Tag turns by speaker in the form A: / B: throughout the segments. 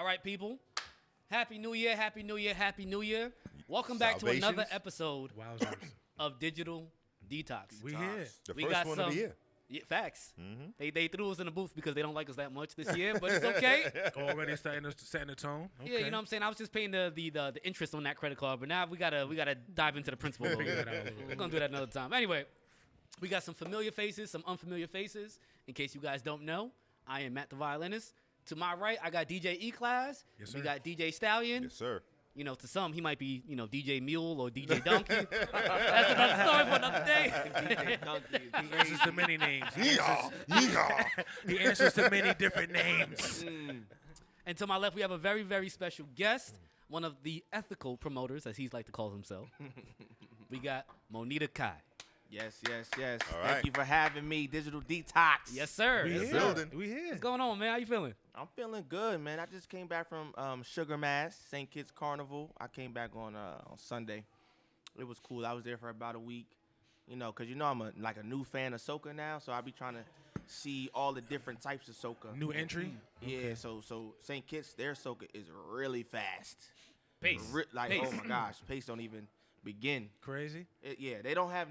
A: All right, people. Happy New Year, Happy New Year, Happy New Year. Welcome back to another episode of Digital Detox.
B: We here.
C: The first one of the year.
A: Yeah, facts. Mm-hmm. They threw us in the booth because they don't like us that much this year, but it's okay.
B: Already setting the tone. Okay.
A: Yeah, you know what I'm saying? I was just paying the interest on that credit card, but now we gotta dive into the principal. We're gonna do that another time. Anyway, we got some familiar faces, some unfamiliar faces. In case you guys don't know, I am Matt the Violinist. To my right, I got DJ E-Class.
B: Yes, sir.
A: We got DJ Stallion.
C: Yes, sir.
A: You know, to some, he might be, DJ Mule or DJ Donkey. That's another story for another day.
B: DJ Donkey. He answers to many names.
C: Yeehaw.
B: He answers to many different names.
A: And to my left, we have a very, very special guest, one of the ethical promoters, as he's like to call himself. We got Monita Kai.
D: Yes.
C: All
D: Thank you for having me, Digital Detox.
A: Yes, sir.
B: We
A: Yes,
B: here.
A: sir.
B: We here.
A: What's going on, man? How you feeling?
D: I'm feeling good, man. I just came back from Sugar Mass, St. Kitts Carnival. I came back on Sunday. It was cool. I was there for about a week, because I'm a new fan of soca now, so I'll be trying to see all the different types of soca.
B: New entry?
D: Yeah,
B: Okay.
D: so St. Kitts, their soca is really fast.
A: Pace.
D: Pace. Oh my gosh, pace don't even begin.
B: Crazy?
D: They don't have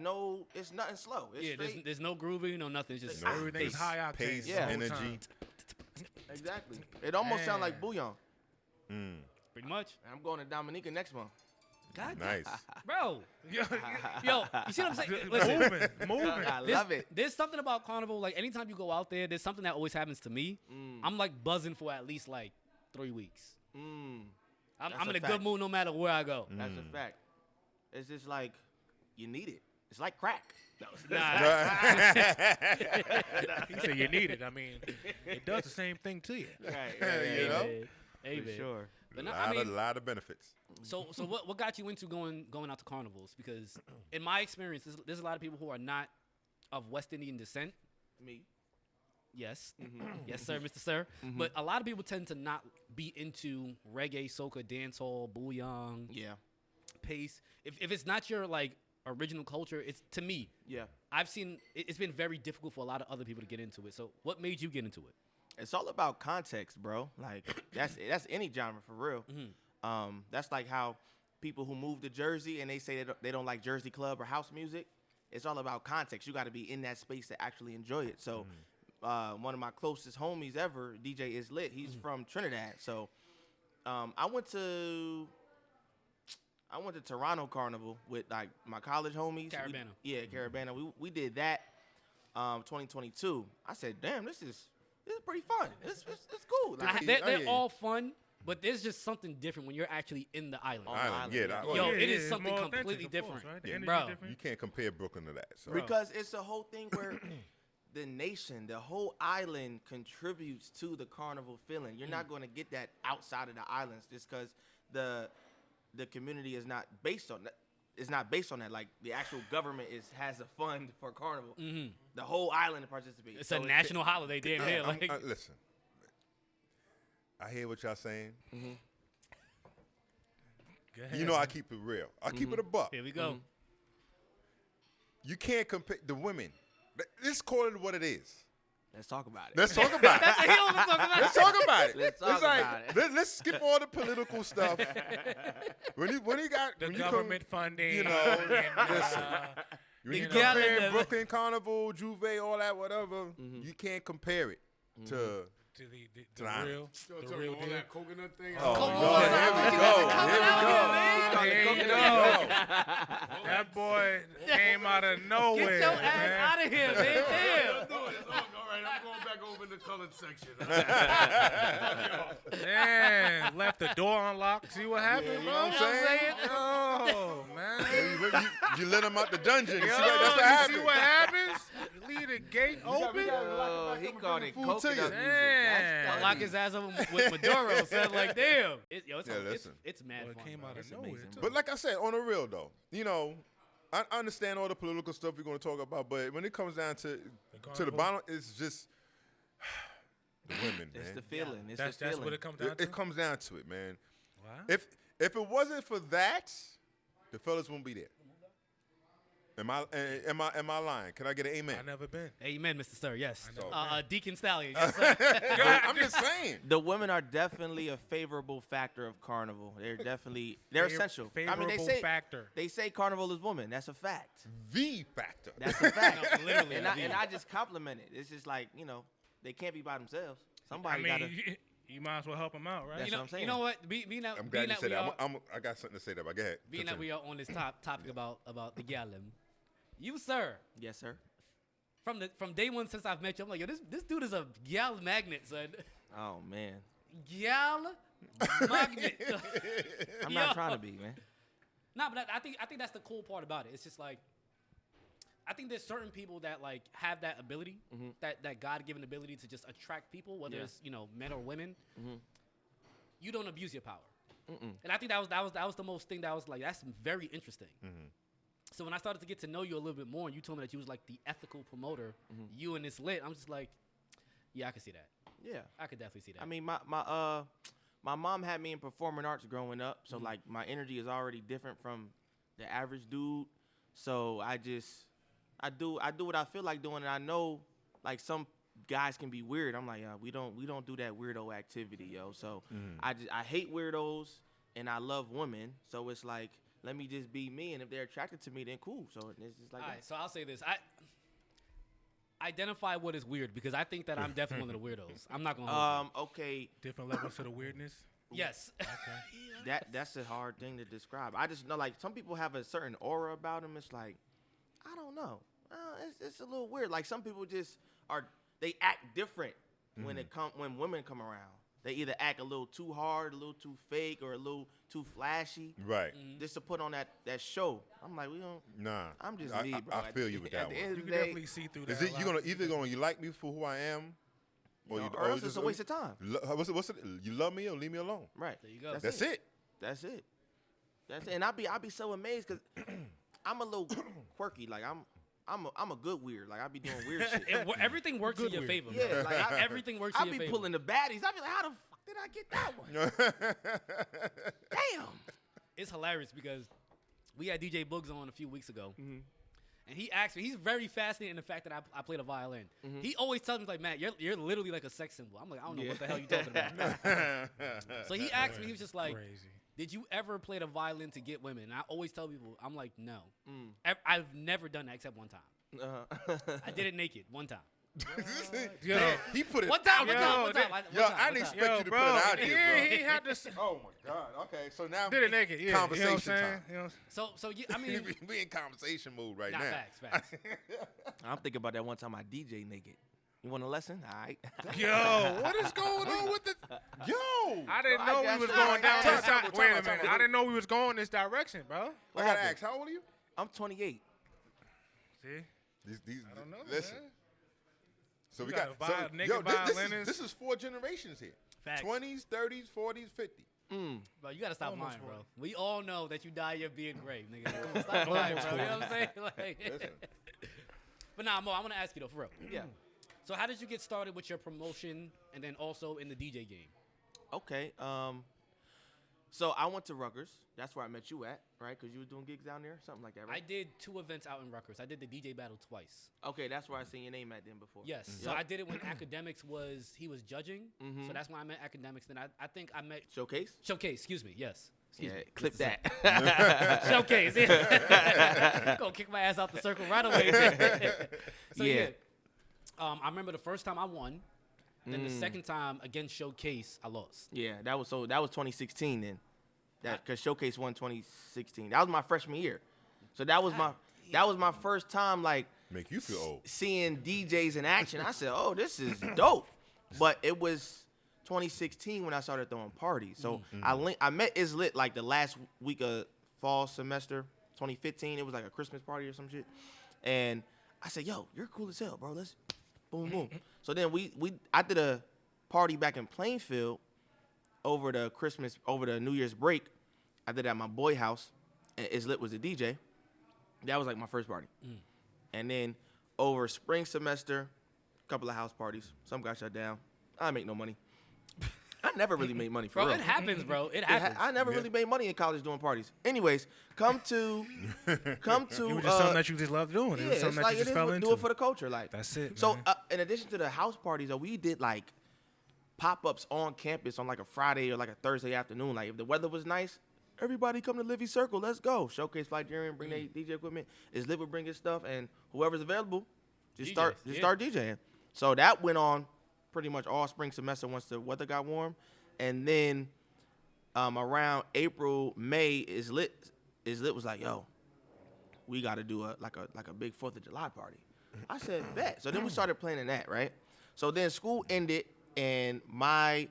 D: it's nothing slow. It's
A: Yeah,
D: straight.
A: there's no grooving, no nothing. It's just
B: Everything's
A: pace.
B: high octane.
C: Pace,
D: Yeah.
C: energy.
D: Exactly. It almost sounds like bouillon.
A: Pretty much.
D: And I'm going to Dominica next month.
A: God,
C: Nice.
A: bro.
B: Yo,
A: Yo, you see what I'm saying? Listen,
B: moving.
D: I love it.
A: There's something about Carnival. Like anytime you go out there, there's something that always happens to me. I'm like buzzing for at least like 3 weeks. I'm
D: That's
A: in
D: a
A: a good
D: fact.
A: mood no matter where I go.
D: That's a fact. It's just like you need it. It's like crack.
B: He said you need it. I mean, it does the same thing to you.
D: Right.
C: You know?
A: Hey,
D: For
A: man.
D: sure.
A: But no,
C: A lot of benefits.
A: So what got you into going out to carnivals? Because in my experience, there's a lot of people who are not of West Indian descent.
D: Me.
A: Yes, yes, sir, Mr. Sir. But a lot of people tend to not be into reggae, soca, dancehall, bouillon,
D: Yeah.
A: pace. If it's not your like original culture, it's to me.
D: Yeah.
A: I've seen it's been very difficult for a lot of other people to get into it. So what made you get into it?
D: It's all about context, bro. Like that's any genre for real. That's like how people who move to Jersey and they say they don't like Jersey club or house music. It's all about context. You got to be in that space to actually enjoy it. So one of my closest homies ever, DJ Is Lit, he's from Trinidad. So I went to Toronto Carnival with like my college homies.
A: Caravana.
D: Caravana. We did that 2022. I said, damn, this is pretty fun. It's cool. Like,
A: They're all fun, but there's just something different when you're actually in the island.
C: Island. Yeah,
A: It is
B: it's
A: something
B: more
A: completely
B: authentic, of course,
A: different.
B: right? The
A: Yeah,
B: energy
A: bro.
B: different.
C: You can't compare Brooklyn to that. So.
D: because it's a whole thing where the nation, the whole island contributes to the carnival feeling. You're not going to get that outside of the islands just because the community is not based on that. It's not based on that. Like the actual government has a fund for carnival. The whole island participates.
A: It's a national holiday, damn near. Like,
C: Listen, I hear what y'all saying.
B: Go ahead.
C: You know I keep it real. I keep it a buck.
A: here we go.
C: You can't compare the women. Let's call it what it is.
D: Let's talk about it.
C: Let's talk about it.
A: That's what he want to talk about.
C: Let's talk about it.
D: Let's talk
C: It's like,
D: about it.
C: Let's skip all the political stuff. when you got
B: the
C: when
B: government funding.
C: you know, listen. When you compare
A: calendar.
C: Brooklyn Carnival, Juve, all that, whatever, you can't compare it to.
B: to the
C: Nah.
B: real
E: all
B: deal.
E: that coconut thing.
C: Oh,
A: Come
C: no.
A: on,
C: Here
A: son,
C: we
A: what you
C: go.
A: guys are coming
C: Here we
A: out
C: go.
A: here, man.
B: There you go. That boy came out of nowhere.
A: Get your
B: man.
A: ass out of here, man. Damn.
E: All right, I'm going back over in the colored section.
B: Man, left the door unlocked. See what happened,
C: You
B: bro?
C: know what I'm saying?
B: Oh, man.
C: You let them out the dungeon.
B: Yo,
C: You see that's what
B: you
C: happens.
B: see what happens? Leave the gate open.
D: Oh, he called it
C: food to
D: coconut
C: you.
D: music.
B: Damn.
D: That's
A: Lock his ass up with Maduro. Said like, damn.
C: listen.
A: It's mad
B: Well, it
A: fun.
B: came
A: bro.
B: out of
A: It's
B: nowhere,
A: amazing.
B: too.
C: But like I said, on the real though, I understand all the political stuff we're going to talk about, but when it comes down to the
B: carnival?
C: bottom, it's just the women,
D: It's
C: man.
D: the feeling. It's
B: That's
D: the feeling.
B: what it comes down to?
C: It comes down to it, man.
B: Wow.
C: If it wasn't for that, the fellas wouldn't be there. Am I lying? Can I get an amen?
B: I never been.
A: Amen, Mr. Sir. Yes.
B: know.
A: Deacon Stallion. Yes, sir.
C: I'm just saying.
D: The women are definitely a favorable factor of Carnival. They're essential. I mean,
B: Factor.
D: they say Carnival is woman. That's a fact.
C: The factor.
D: That's a fact.
A: No, literally.
D: and I just compliment it. It's just like, they can't be by themselves.
B: I
D: Somebody
B: mean,
D: gotta.
B: you might as well help them out, right?
D: That's what I'm saying.
A: You know what? Being
C: I'm
A: that,
C: glad you said
A: we
C: that.
A: are,
C: I got something to say there, but go ahead.
A: being that we are on this topic about the gallum, you, sir,
D: Yes, sir.
A: from day one since I've met you, I'm like, yo, this dude is a gal magnet, son.
D: Oh man,
A: Gal magnet.
D: I'm not trying to be, man.
A: Nah, but I think that's the cool part about it. It's just like, I think there's certain people that like have that ability, that God-given ability to just attract people, whether it's men or women. You don't abuse your power, and I think that was the most thing that was like, that's very interesting. So when I started to get to know you a little bit more, and you told me that you was like the ethical promoter, you and this lit, I'm just like, yeah, I can see that.
D: Yeah.
A: I could definitely see that.
D: I mean, my mom had me in performing arts growing up, so like my energy is already different from the average dude. So I do what I feel like doing, and I know like some guys can be weird. I'm like, we don't do that weirdo activity, yo. So I hate weirdos, and I love women. So it's like, let me just be me, and if they're attracted to me, then cool. So it's just like,
A: all right, so I'll say this. I identify what is weird, because I think that I'm definitely one of the weirdos. I'm not gonna hold you.
D: Okay,
B: Different levels to the weirdness.
A: Yes.
D: that's a hard thing to describe. I just know like some people have a certain aura about them. It's like, I don't know. It's a little weird. Like some people just they act different when women come around. They either act a little too hard, a little too fake, or a little too flashy.
C: Right.
D: Just to put on that show. I'm like, we don't.
C: Nah.
D: I'm just
C: I,
D: me,
C: I,
D: bro.
C: I feel you with that
D: At the
C: one.
D: end
B: You
D: of
B: can
D: the day,
B: definitely see through that.
C: Is it you like me for who I am,
D: or else it's a waste of time.
C: What's it? You love me or leave me alone?
D: Right.
A: There you go.
C: That's it.
D: That's it. And I'll be so amazed because I'm a little quirky. Like I'm a good weird. Like I be doing weird shit.
A: Everything works in your favor.
D: Yeah,
A: bro.
D: like
A: everything works in
D: I
A: your
D: be
A: favor.
D: pulling the baddies. I be like, how the fuck did I get that one? Damn.
A: It's hilarious because we had DJ Boogs on a few weeks ago, and he asked me. He's very fascinated in the fact that I play the violin. He always tells me like, "Matt, you're literally like a sex symbol." I'm like, I don't know what the hell you talking about. So he asked me. He was just like,
B: Crazy.
A: "Did you ever play the violin to get women?" And I always tell people, I'm like, "No, I've never done that except one time. I did it naked one time.
B: Yo,
C: he put it.
A: One time.
C: Yo, I didn't expect you to
B: bro,
C: put it out there,
B: yeah,
C: bro.
B: he had to.
C: Oh my God. Okay, so now
B: Did it naked. Yeah.
C: conversation
B: you know what I'm saying?
C: time.
B: You know what I'm
A: So yeah, I mean,
C: we in conversation mode right
A: nah,
C: now.
A: facts.
D: I'm thinking about that one time I DJ naked. You want a lesson? All right.
B: Yo, what is going on with the?
C: Yo,
B: I didn't
D: I
B: know
D: got
B: we was
D: you.
B: going down
C: Time
B: this
C: out,
B: side.
C: time
B: Wait
C: out,
B: a
C: time
B: minute.
C: out.
B: I didn't know we was going this direction, bro.
C: I gotta ask, how old are you?
D: I'm 28.
B: See,
C: These,
B: I don't know,
C: listen.
B: man.
C: So
B: You
C: we
B: got
C: got
B: a naked
C: this
B: violinist.
C: is 4 generations here.
A: Facts.
C: 20s, 30s, 40s, 50s.
A: Bro, you gotta stop
B: Almost
A: lying, bro.
B: one.
A: We all know that you dye your beard gray, nigga. Come on, stop lying, bro. You know what I'm saying? Like,
C: Listen.
A: but nah, Mo, I want to ask you though, for real.
D: Yeah.
A: So how did you get started with your promotion and then also in the DJ game?
D: Okay. So I went to Rutgers. That's where I met you at, right? Because you was doing gigs down there, something like that,
A: I
D: right?
A: did 2 events out in Rutgers. I did the DJ battle twice.
D: Okay, that's where I seen your name at then before.
A: Yes. So I did it when Academics was judging. So that's when I met Academics. Then I think I met
D: Showcase?
A: Showcase. Excuse me. Yes. Excuse me.
D: Clip that.
A: Showcase. Yeah. Gonna kick my ass out the circle right away. So yeah. I remember the first time I won. Then the second time against Showcase, I lost.
D: Yeah, that was 2016 then. Because Showcase won 2016. That was my freshman year. So that was my first time like
C: Make you feel old.
D: seeing DJs in action. I said, "Oh, this is dope." But it was 2016 when I started throwing parties. So I met Islit like the last week of fall semester, 2015. It was like a Christmas party or some shit. And I said, "Yo, you're cool as hell, bro. Let's boom boom." So then I did a party back in Plainfield over the New Year's break. I did it at my boy house, and Islit was the DJ. That was like my first party. And then over spring semester, a couple of house parties. Some got shut down. I make no money. I never really made money for
A: Bro,
D: real.
A: it happens, bro. It happens.
D: I never really made money in college doing parties. Anyways, come to.
B: It was just something that you just loved doing.
D: Yeah,
B: It was something
D: it's
B: that
D: like
B: you just
D: it
B: fell
D: is.
B: into.
D: Do it for the culture, like.
B: That's it,
D: So,
B: man.
D: in addition to the house parties, though, we did like pop-ups on campus on like a Friday or like a Thursday afternoon. Like if the weather was nice, everybody come to Livy Circle. Let's go. Showcase Nigerian, bring their DJ equipment. Is Liv would bring his stuff, and whoever's available, just start DJing. So that went on pretty much all spring semester once the weather got warm, and then around April, May, is lit was like, yo, we got to do a big 4th of July party. I said, bet. So then we started planning that, right? So then school ended, and my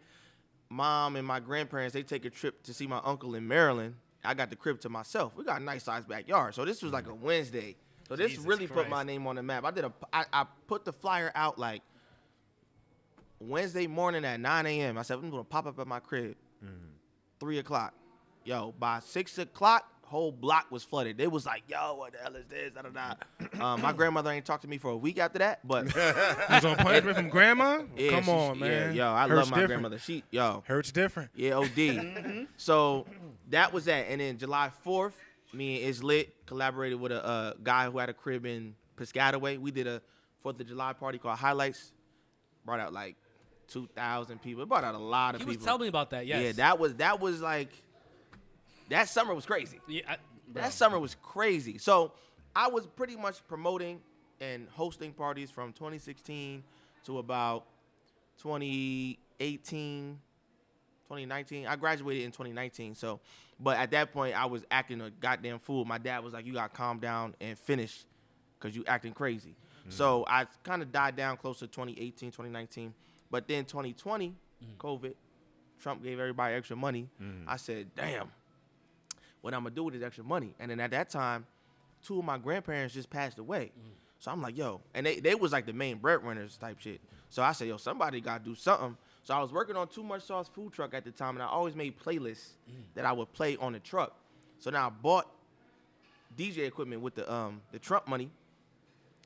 D: mom and my grandparents, they take a trip to see my uncle in Maryland. I got the crib to myself. We got a nice sized backyard. So this was like a Wednesday. So this
B: Jesus
D: really put
B: Christ.
D: my name on the map. I put the flyer out like Wednesday morning at 9 a.m. I said, I'm going to pop up at my crib. 3 o'clock. Yo, by 6 o'clock, whole block was flooded. They was like, yo, what the hell is this? Da, da, da. My grandmother ain't talked to me for a week after that, but
B: You was on punishment from grandma?
D: yeah,
B: Come on, man.
D: Yeah, yo, I
B: Hurts
D: love my
B: different.
D: grandmother. She, yo,
B: Hurts different.
D: yeah, OD. So that was that. And then July 4th, me and Is Lit collaborated with a guy who had a crib in Piscataway. We did a 4th of July party called Highlights. Brought out like 2,000 people. It brought out a lot of
A: He
D: people.
A: was telling me about that. Yes.
D: Yeah, that was like, that summer was crazy.
A: Yeah, bro.
D: That summer was crazy. So I was pretty much promoting and hosting parties from 2016 to about 2018, 2019. I graduated in 2019. So, but at that point, I was acting a goddamn fool. My dad was like, you got to calm down and finish because you acting crazy. So I kind of died down close to 2018, 2019. But then 2020, COVID, Trump gave everybody extra money. I said, damn, what I'm going to do with this extra money? And then at that time, 2 of my grandparents just passed away. So I'm like, yo, and they was like the main breadwinners type shit. So I said, yo, somebody got to do something. So I was working on Too Much Sauce food truck at the time, and I always made playlists that I would play on the truck. So now I bought DJ equipment with the Trump money,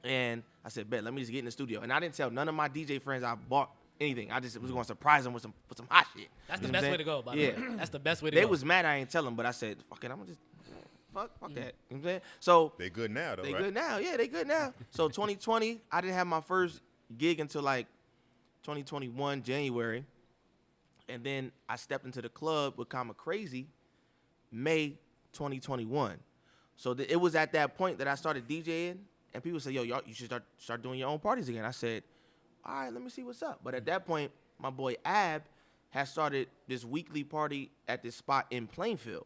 D: and I said, bet, let me just get in the studio. And I didn't tell none of my DJ friends I bought anything. I just was going to surprise them with some hot shit.
A: That's
D: You
A: the
D: know what
A: best
D: I'm
A: way to go, by the
D: Yeah.
A: way. That's the best way to
D: They
A: go.
D: was mad I ain't tell them, but I said, fuck it, I'm going to just, fuck that. You know what I'm saying? So
C: They good now, though,
D: they
C: right?
D: good now. Yeah, they good now. So 2020, I didn't have my first gig until like 2021, January. And then I stepped into the club with Kinda Crazy May 2021. So it was at that point that I started DJing, and people said, yo, y'all, you should start doing your own parties again. I said, all right, let me see what's up. But at that point, my boy Ab had started this weekly party at this spot in Plainfield.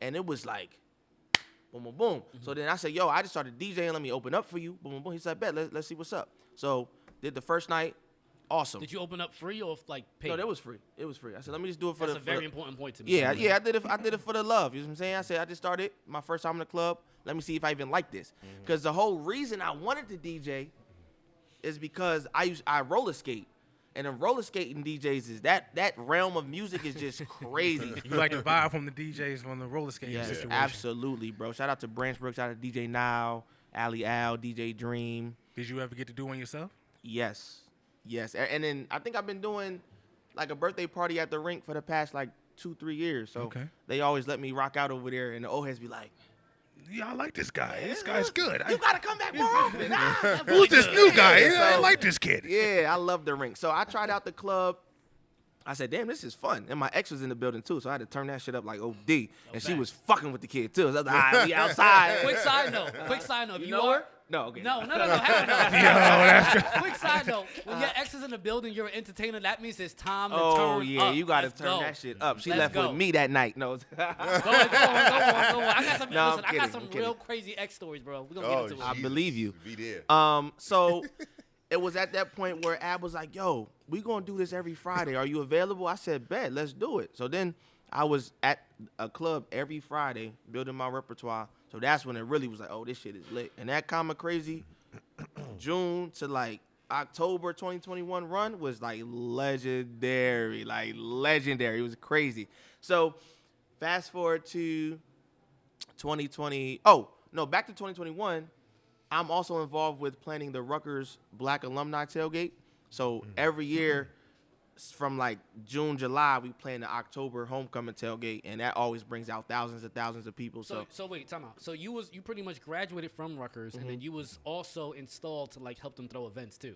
D: And it was like, boom, boom, boom. So then I said, yo, I just started DJing. Let me open up for you. Boom, boom, boom. He said, bet, let's see what's up. So did the first night. Awesome.
A: Did you open up free or like paid?
D: No, that was free. It was free. I said, let me just do it for
A: That's
D: the.
A: a very important point to me.
D: Yeah, I did it. I did it for the love. You know what I'm saying? I said I just started my first time in the club. Let me see if I even like this. Because the whole reason I wanted to DJ is because I roller skate, and in roller skating DJs is that realm of music is just crazy.
B: You like the vibe from the DJs from the roller skating
D: Yes,
B: situation.
D: absolutely, bro. Shout out to Branch Brooks, shout out to DJ Now, Ali Al, DJ Dream.
B: Did you ever get to do one yourself?
D: Yes. And then I think I've been doing like a birthday party at the rink for the past like 2-3 years. So
B: Okay.
D: they always let me rock out over there, and the old heads be like,
B: Yeah, I like this guy. This guy's good.
D: you gotta come back more often.
B: Who's this new guy?
D: Yeah,
B: I
D: so-
B: like this kid.
D: Yeah, I love the rink. So I tried out the club. I said, damn, this is fun. And my ex was in the building too, so I had to turn that shit up like OD. And she was fucking with the kid too. So I was like, all right, we outside.
A: Quick side note. If
D: You
A: you
D: know
A: are,
D: her? No, okay.
A: No, hell no.
B: Yo, that's
A: Quick side note. When your ex is in the building, you're an entertainer. That means it's time to
D: Oh,
A: turn
D: yeah,
A: up.
D: you gotta
A: Let's
D: turn
A: go.
D: that shit up. She
A: Let's
D: left
A: go.
D: with me that night. No.
A: Go on. I got some.
D: No, I'm
A: listen, I
D: kidding,
A: got some
D: I'm kidding.
A: real crazy ex stories, bro. We're gonna
C: Oh,
A: get into it.
D: I believe you.
C: Be there.
D: So it was at that point where Ab was like, yo, we gonna do this every Friday. Are you available? I said, bet, let's do it. So then I was at a club every Friday building my repertoire. So that's when it really was like, oh, this shit is lit. And that Kinda Crazy June to like October 2021 run was like legendary. It was crazy. So fast forward to 2020. Oh, no, back to 2021. I'm also involved with planning the Rutgers Black Alumni Tailgate. So every year, from like June, July, we play in the October homecoming tailgate, and that always brings out thousands and thousands of people. So
A: wait, time out. So you pretty much graduated from Rutgers, and then you was also installed to like help them throw events too.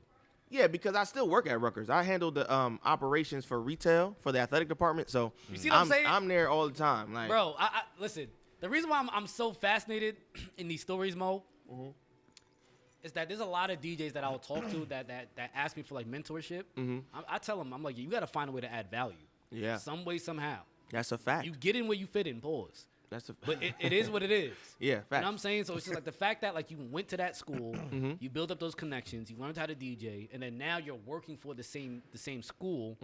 D: yeah, because I still work at Rutgers. I handle the operations for retail for the athletic department. So
A: You see what I'm saying?
D: I'm there all the time. Like,
A: Bro, I listen. The reason why I'm so fascinated in these stories, Mo, is that there's a lot of DJs that I'll talk to that ask me for like mentorship. I tell them, I'm like, you got to find a way to add value.
D: Yeah.
A: Some way, somehow.
D: that's a fact.
A: You get in where you fit in. Pause.
D: That's a
A: But it is what it is.
D: Yeah,
A: You know
D: fact.
A: what I'm saying? So it's just like the fact that like you went to that school, you built up those connections, you learned how to DJ, and then now you're working for the same school.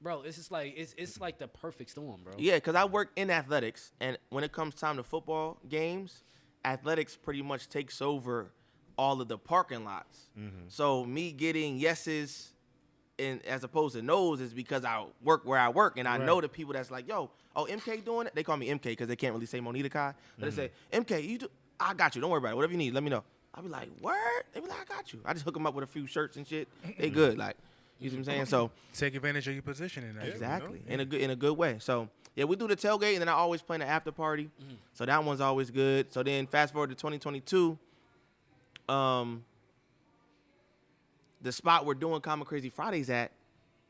A: Bro, it's just like it's like the perfect storm, bro.
D: Yeah, because I work in athletics, and when it comes time to football games, athletics pretty much takes over all of the parking lots. So me getting yeses as opposed to no's is because I work where I work, and I know the people that's like, yo, MK doing it? They call me MK because they can't really say Monita Kai. But they say, MK, I got you. Don't worry about it. Whatever you need, let me know. I'll be like, word? They be like, I got you. I just hook them up with a few shirts and shit. They good. Like, you see what I'm saying? So
B: Take advantage of your position in that.
D: exactly, in a good way. So yeah, we do the tailgate, and then I always play in the after party. So that one's always good. So then fast forward to 2022, the spot we're doing Common Crazy Fridays at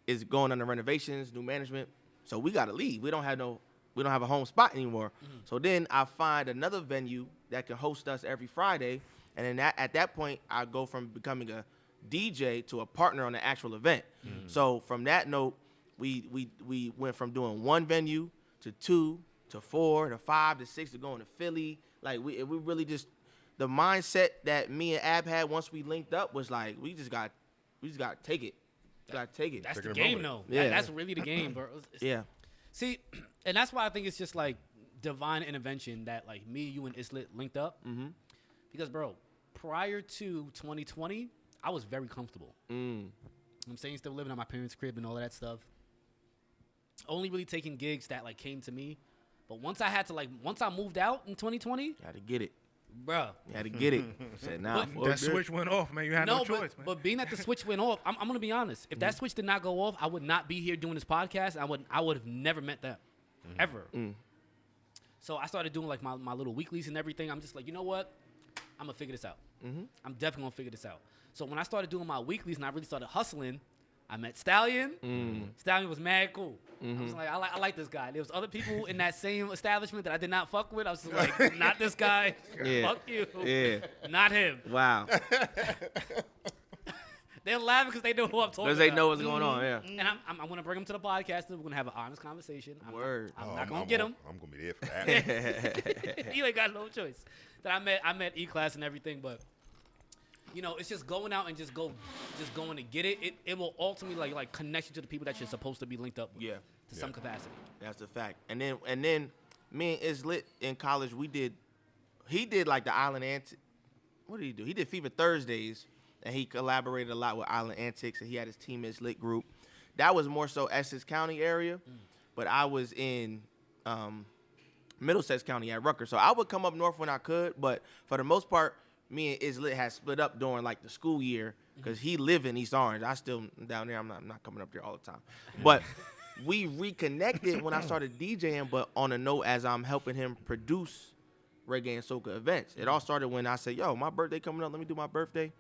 D: is going under renovations, new management. So we gotta leave. We don't have a home spot anymore. So then I find another venue that can host us every Friday, and then at that point I go from becoming a DJ to a partner on the actual event. So from that note, we went from doing one venue to 2 to 4 to 5 to 6 to going to Philly. Like we really just, the mindset that me and Ab had once we linked up was like we just got to take it. Got to take it.
A: That's
C: Taking
A: the
C: a
A: game,
C: moment.
A: though.
D: Yeah.
A: That's really the game, bro.
D: Yeah.
A: See, and that's why I think it's just like divine intervention that like me, you, and Islet linked up. Because, bro, prior to 2020, I was very comfortable. I'm saying still living at my parents' crib and all of that stuff. Only really taking gigs that like came to me. But once I moved out in 2020,
D: Got to get it.
A: bro.
D: Got to get it. Said, nah,
A: But
D: fuck
B: That
D: this.
B: switch went off, man. You had no choice, man.
A: But being that the switch went off, I'm gonna be honest. If that switch did not go off, I would not be here doing this podcast. I would have never met them, ever. So I started doing like my little weeklies and everything. I'm just like, you know what? I'm gonna figure this out. I'm definitely gonna figure this out. So when I started doing my weeklies and I really started hustling, I met Stallion. Stallion was mad cool. I was like, I like this guy. There was other people in that same establishment that I did not fuck with. I was just like, not this guy.
D: Yeah.
A: Fuck you.
D: Yeah.
A: Not him.
D: Wow.
A: They're laughing because they know who I'm talking about.
D: Because they know what's going on, yeah.
A: And I'm going to bring him to the podcast. And we're going to have an honest conversation.
D: Word.
A: I'm not going to get him.
C: I'm gonna be there for that.
A: You ain't got no choice. That I met E-Class and everything, but you know, it's just going out and just going to get it. It will ultimately like connect you to the people that you're supposed to be linked up with.
D: Yeah.
A: To some capacity.
D: That's a fact. And then me and Islet in college, he did like the Island Antics. What did he do? He did Fever Thursdays, and he collaborated a lot with Island Antics, and he had his Team Islet group. That was more so Essex County area, but I was in Middlesex County at Rutgers. So I would come up north when I could, but for the most part, me and Islet had split up during like the school year because he lived in East Orange. I still down there. I'm not coming up there all the time, but we reconnected when I started DJing. But on a note, as I'm helping him produce reggae and soca events, it all started when I said, "Yo, my birthday coming up. Let me do my birthday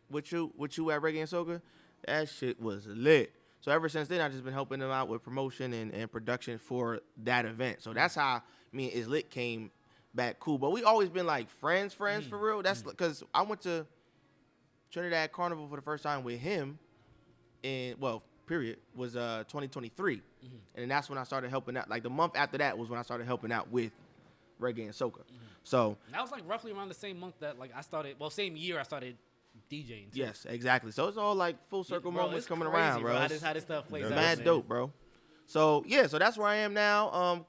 D: with you at reggae and soca." That shit was lit. So ever since then, I've just been helping him out with promotion and production for that event. So that's how me and Islet came back cool. But we always been like friends for real. That's because I went to Trinidad Carnival for the first time with him was 2023. And then that's when I started helping out. Like the month after that was when I started helping out with reggae and soca. So
A: And that was like roughly around the same month that like same year I started DJing. Too.
D: yes, exactly. So it's all like full circle
A: Bro,
D: moments
A: it's
D: coming
A: crazy,
D: around, bro.
A: How this stuff plays out.
D: Mad
A: man.
D: dope, bro. So yeah, so that's where I am now.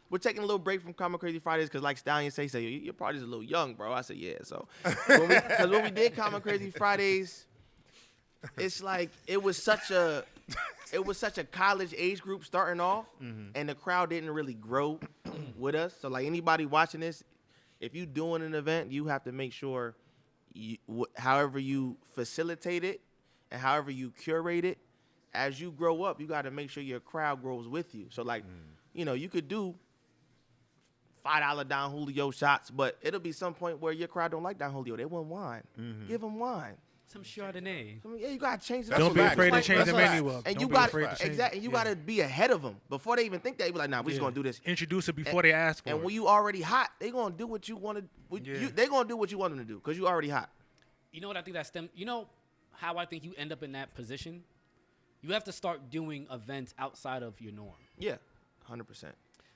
D: We're taking a little break from Common Crazy Fridays because, like Stallion say, your party's a little young, bro. I said, yeah. So because when we did Common Crazy Fridays, it's like it was such a college age group starting off, and the crowd didn't really grow with us. So like anybody watching this, if you doing an event, you have to make sure however you facilitate it and however you curate it, as you grow up, you got to make sure your crowd grows with you. So like, you could do $5 Don Julio shots, but it'll be some point where your crowd don't like Don Julio. They want wine. Give them wine.
A: Some Chardonnay.
D: Yeah, you gotta change it.
C: That's
D: up.
C: Don't be afraid to
B: change the menu up.
D: And
B: Don't
D: you
B: be
D: got
B: afraid to change
D: exactly.
B: it.
D: You gotta be ahead of them before they even think that. You be like, nah, we just gonna do this.
B: Introduce it before they ask for
D: And
B: it.
D: when you already hot, they gonna do what you want to. They gonna do what you want them to do because you already hot.
A: You know what I think that stem? You know how I think you end up in that position? You have to start doing events outside of your norm.
D: Yeah, 100%.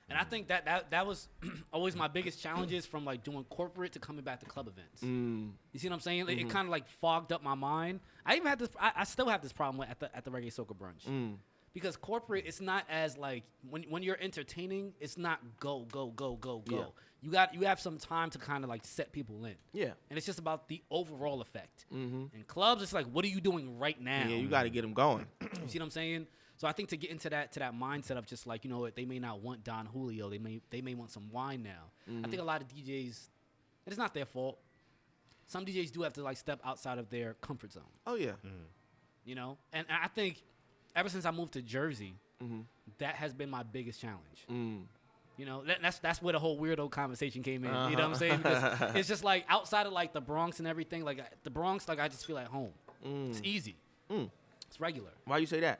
A: And I think that was always my biggest challenges from like doing corporate to coming back to club events. You see what I'm saying? It kind of like fogged up my mind. I even had this. I still have this problem at the Reggae Soca brunch because corporate it's not as like when you're entertaining, it's not go.
D: Yeah.
A: You have some time to kind of like set people in.
D: Yeah.
A: And it's just about the overall effect. In clubs, it's like, what are you doing right now?
D: Yeah, you got to get them going.
A: You see what I'm saying? So I think to get into that mindset of just like, you know what, they may not want Don Julio, they may want some wine now. I think a lot of DJs, it's not their fault. Some DJs do have to like step outside of their comfort zone.
D: Oh yeah.
A: You know, and I think ever since I moved to Jersey, that has been my biggest challenge. You know, that's where the whole weirdo conversation came in. You know what I'm saying? Because it's just like outside of like the Bronx and everything, like the Bronx, like I just feel at home. It's easy. It's regular.
D: Why you say that?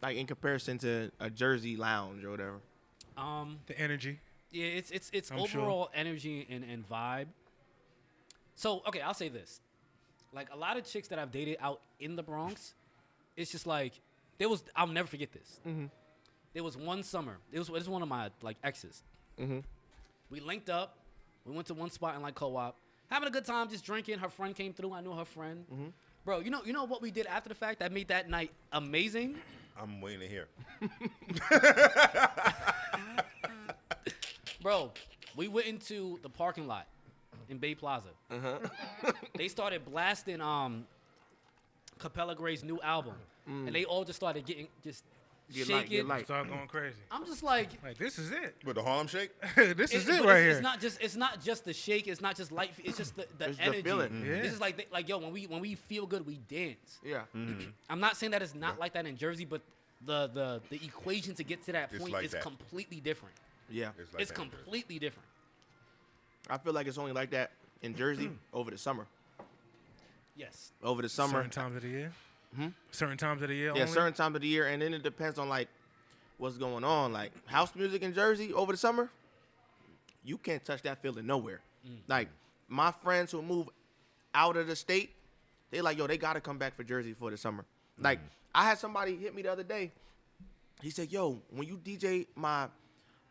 D: Like in comparison to a Jersey lounge or whatever.
B: The energy.
A: Yeah, it's
B: I'm
A: overall energy and vibe. So, okay, I'll say this. Like, a lot of chicks that I've dated out in the Bronx, it's just like, I'll never forget this. There was one summer. It was one of my, like, exes. We linked up. We went to one spot in, like, Co-op. Having a good time, just drinking. Her friend came through. I knew her friend. Bro, you know what we did after the fact that made that night amazing?
C: I'm waiting to hear.
A: Bro, we went into the parking lot in Bay Plaza. They started blasting Capella Gray's new album, and they all just started getting shaking.
B: Start going crazy.
A: I'm just like
B: this is it.
C: With the Harlem Shake?
B: This is it right here.
A: It's not just the shake. It's not just light. It's just the
D: It's the
A: energy.
D: feeling.
B: Yeah.
A: It's just like yo, when we feel good, we dance.
D: Yeah.
A: I'm not saying that it's not like that in Jersey, but the equation to get to that
C: It's
A: point
C: like
A: is
C: that.
A: completely different.
D: Yeah.
C: Like
A: It's
C: that in Jersey.
A: completely different.
D: I feel like it's only like that in Jersey over the summer.
A: Yes.
D: Over the summer.
B: Certain times of the year. Certain times of the year.
D: Yeah,
B: only?
D: certain times of the year, and then it depends on like what's going on. Like house music in Jersey over the summer, you can't touch that feeling nowhere. Like my friends who move out of the state, they like, yo, they gotta come back for Jersey for the summer. Like I had somebody hit me the other day. He said, yo, when you DJ my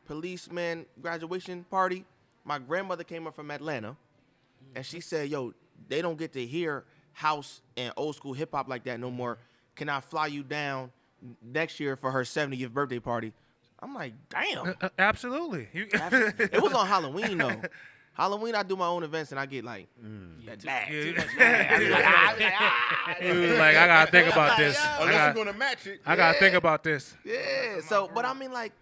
D: policeman graduation party, my grandmother came up from Atlanta, and she said, yo, they don't get to hear house and old school hip hop like that no more. Can I fly you down next year for her 70th birthday party? I'm like, damn.
B: Absolutely.
D: It was on Halloween though. Halloween, I do my own events and I get like that bag.
B: Like I gotta think about this.
C: Unless you're going to match it.
B: I gotta think about this.
D: Yeah. So, but I mean, like,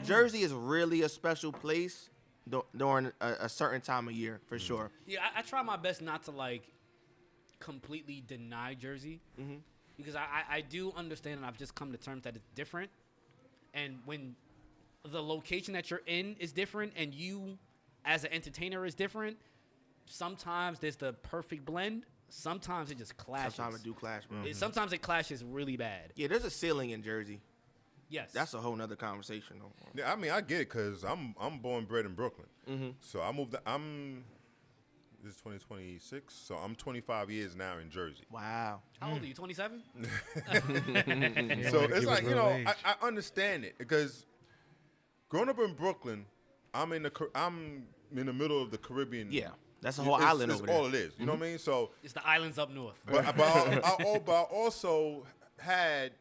D: Jersey is really a special place during a certain time of year for sure.
A: Yeah, I try my best not to like completely deny Jersey because I do understand and I've just come to terms that it's different. And when the location that you're in is different and you as an entertainer is different, sometimes there's the perfect blend. Sometimes it just clashes.
D: Sometimes it do clash, bro.
A: Sometimes it clashes really bad.
D: Yeah, there's a ceiling in Jersey.
A: Yes.
D: That's a whole nother conversation though.
C: Yeah, I mean, I get it because I'm born and bred in Brooklyn. So I moved. This is 2026, so I'm 25 years now in Jersey.
D: Wow.
A: How old are you? 27?
C: So it's like, you know, I understand it because growing up in Brooklyn, I'm in the middle of the Caribbean.
D: Yeah, that's a whole island over there.
C: All it is. You know what I mean? So,
A: It's the islands up north.
C: but I also had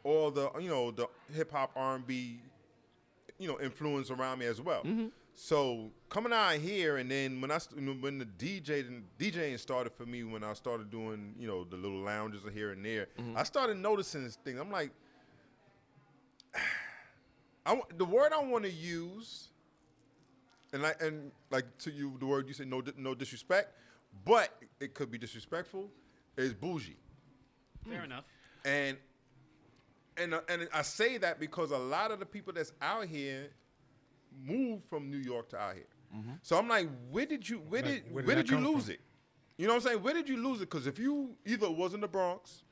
C: all the the hip hop R&B influence around me as well. So coming out here, and then when the DJing started for me, when I started doing the little lounges here and there, I started noticing this thing. I'm like, the word I want to use, and like to you, the word you said, no disrespect, but it could be disrespectful, is bougie.
A: Fair enough.
C: And And I say that because a lot of the people that's out here moved from New York to out here. So I'm like, where did you lose it? You know what I'm saying? Where did you lose it? Because if you either was in the Bronx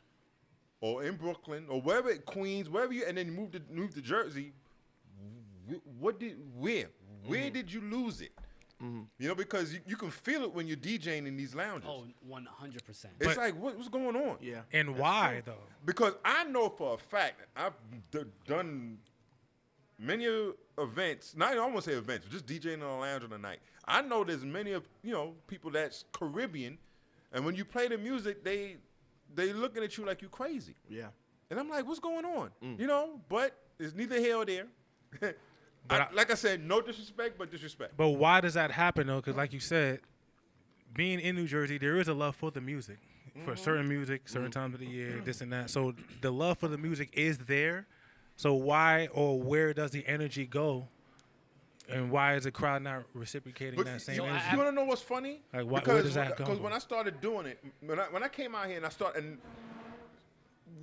C: or in Brooklyn or wherever, Queens, wherever you, and then you moved to Jersey, where did you lose it? You know, because you can feel it when you're DJing in these lounges.
A: Oh, 100%.
C: It's like, what's going on?
D: Yeah.
B: And why though?
C: Because I know for a fact, I've done many events. Not I don't want to say events, just DJing in a lounge on the night. I know there's many of people that's Caribbean, and when you play the music, they looking at you like you crazy.
D: Yeah.
C: And I'm like, what's going on? You know, but it's neither here or there. Like I said, no disrespect, but disrespect.
B: But why does that happen though? Because like you said, being in New Jersey, there is a love for the music, for certain music, certain times of the year, this and that. So the love for the music is there. So why or where does the energy go? And why is the crowd not reciprocating that same energy?
C: You want to know what's funny?
B: Like, where does that come
C: Because
B: from?
C: when I started doing it, when I came out here and I started,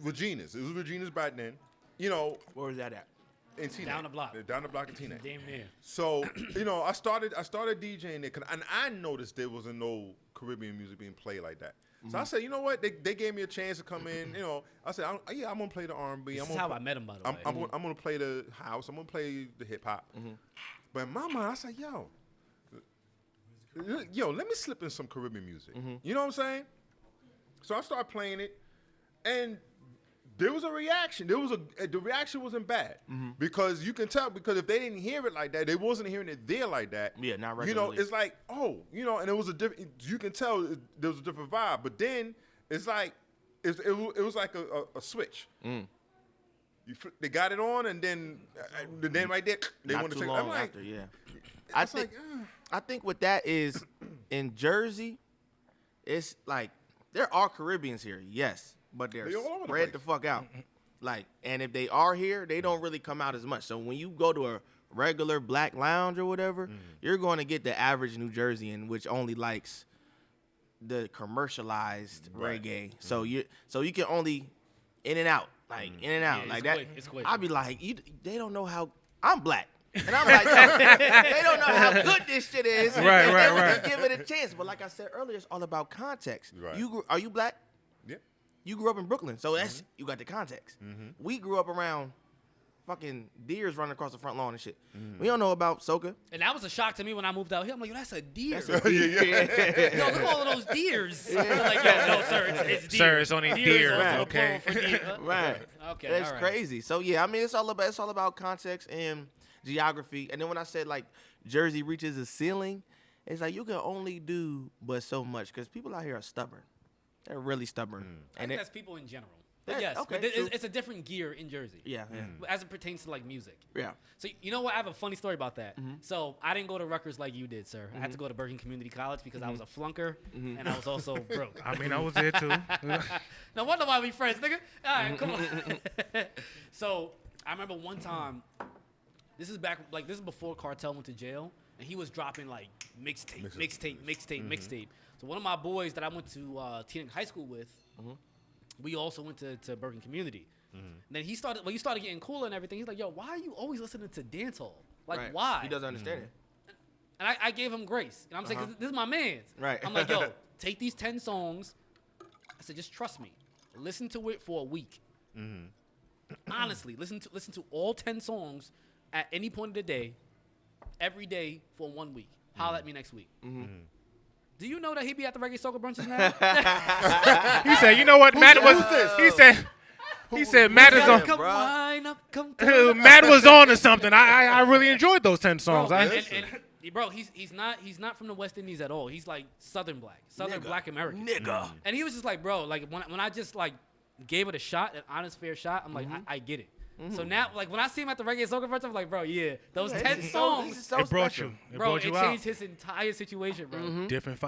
C: Regina's, it was Regina's back then.
D: Where was that at?
C: In Teaneck.
A: Down the block.
C: Down the block in Teaneck.
A: Damn near.
C: So, I started DJing there, and I noticed there wasn't no Caribbean music being played like that. So I said, you know what? They gave me a chance to come in. I said, I'm gonna play the R&B.
A: This is how I met him, by the way.
C: I'm gonna play the house. I'm gonna play the hip hop. But in my mind, I said, yo, let me slip in some Caribbean music. You know what I'm saying? So I started playing it, and there was a reaction. The reaction wasn't bad because you can tell, because if they didn't hear it like that, they wasn't hearing it there like that.
D: Yeah, not regularly.
C: It's like, and it was a different. You can tell there was a different vibe. But then it's like it was like a switch. They got it on, and then right there they
D: Not
C: want to
D: too
C: take.
D: long
C: I'm like,
D: after, yeah.
C: I
D: think what that is in Jersey, it's like there are Caribbeans here, yes, but they're
C: They all over the
D: spread the
C: place.
D: fuck out. Like, and if they are here, they don't really come out as much. So when you go to a regular black lounge or whatever, you're going to get the average New Jerseyan, which only likes the commercialized
C: Right.
D: reggae. So you can only in and out, like in and out,
A: Yeah,
D: like
A: it's
D: that.
A: quick, it's quick.
D: I'd be like, they don't know how I'm black. And I'm like, yo, they don't know how good this shit is.
B: Right,
D: and
B: right,
D: they
B: right.
D: give it a chance. But like I said earlier, it's all about context.
C: Right.
D: Are you black?
C: Yeah.
D: You grew up in Brooklyn, so that's you got the context. We grew up around fucking deers running across the front lawn and shit. We don't know about soca.
A: And that was a shock to me when I moved out here. I'm like, yo, that's a deer.
C: yeah.
A: Yo, look at all of those deers. They're like, yo, no, sir, it's deer.
B: Sir, it's only
A: Deer is
B: deer,
A: also
B: okay.
A: plural for deer.
D: Right.
A: Okay,
D: That's
A: all right.
D: crazy. So yeah, I mean it's all about context and geography. And then when I said like Jersey reaches a ceiling, it's like you can only do but so much because people out here are stubborn. They're really stubborn.
A: I think that's people in general. But
D: Yeah,
A: yes,
D: okay,
A: but
D: true.
A: it's a different gear in Jersey.
D: Yeah, yeah.
A: As it pertains to like music.
D: Yeah.
A: So you know what? I have a funny story about that. So I didn't go to Rutgers like you did, sir. I had to go to Bergen Community College because I was a flunker and I was also broke.
B: I mean, I was there too.
A: No wonder why we friends, nigga. All right, come on. So I remember one time. This is before Cartel went to jail, and he was dropping like mixtape. So one of my boys that I went to Teaneck High School with, we also went to Bergen Community. And then he started getting cooler and everything. He's like, yo, why are you always listening to dancehall? Like,
D: Right.
A: why?
D: He doesn't understand it.
A: And I gave him grace. And I'm saying, 'cause this is my man's.
D: Right.
A: I'm like, yo, take these 10 songs. I said, just trust me. Listen to it for a week. Honestly, listen to all 10 songs at any point of the day, every day for 1 week. Holler at me next week. Do you know that he be at the reggae soca brunches now?
B: He said, you know what, Matt was. He said, Matt is on.
A: Come
D: bro?
A: wine up, come.
B: Matt was on to something. I really enjoyed those 10 songs.
A: Bro,
B: I,
A: bro, he's not from the West Indies at all. He's like Southern
D: Nigga.
A: Black American.
D: Nigga.
A: And he was just like, bro, like when I just like gave it a shot, an honest, fair shot, I'm like, I get it. So now, like when I see him at the reggae soca brunch, I'm like, bro, yeah, those 10 songs,
B: it brought you. It
A: bro,
B: brought
A: it
B: you out.
A: changed his entire situation, bro.
B: Different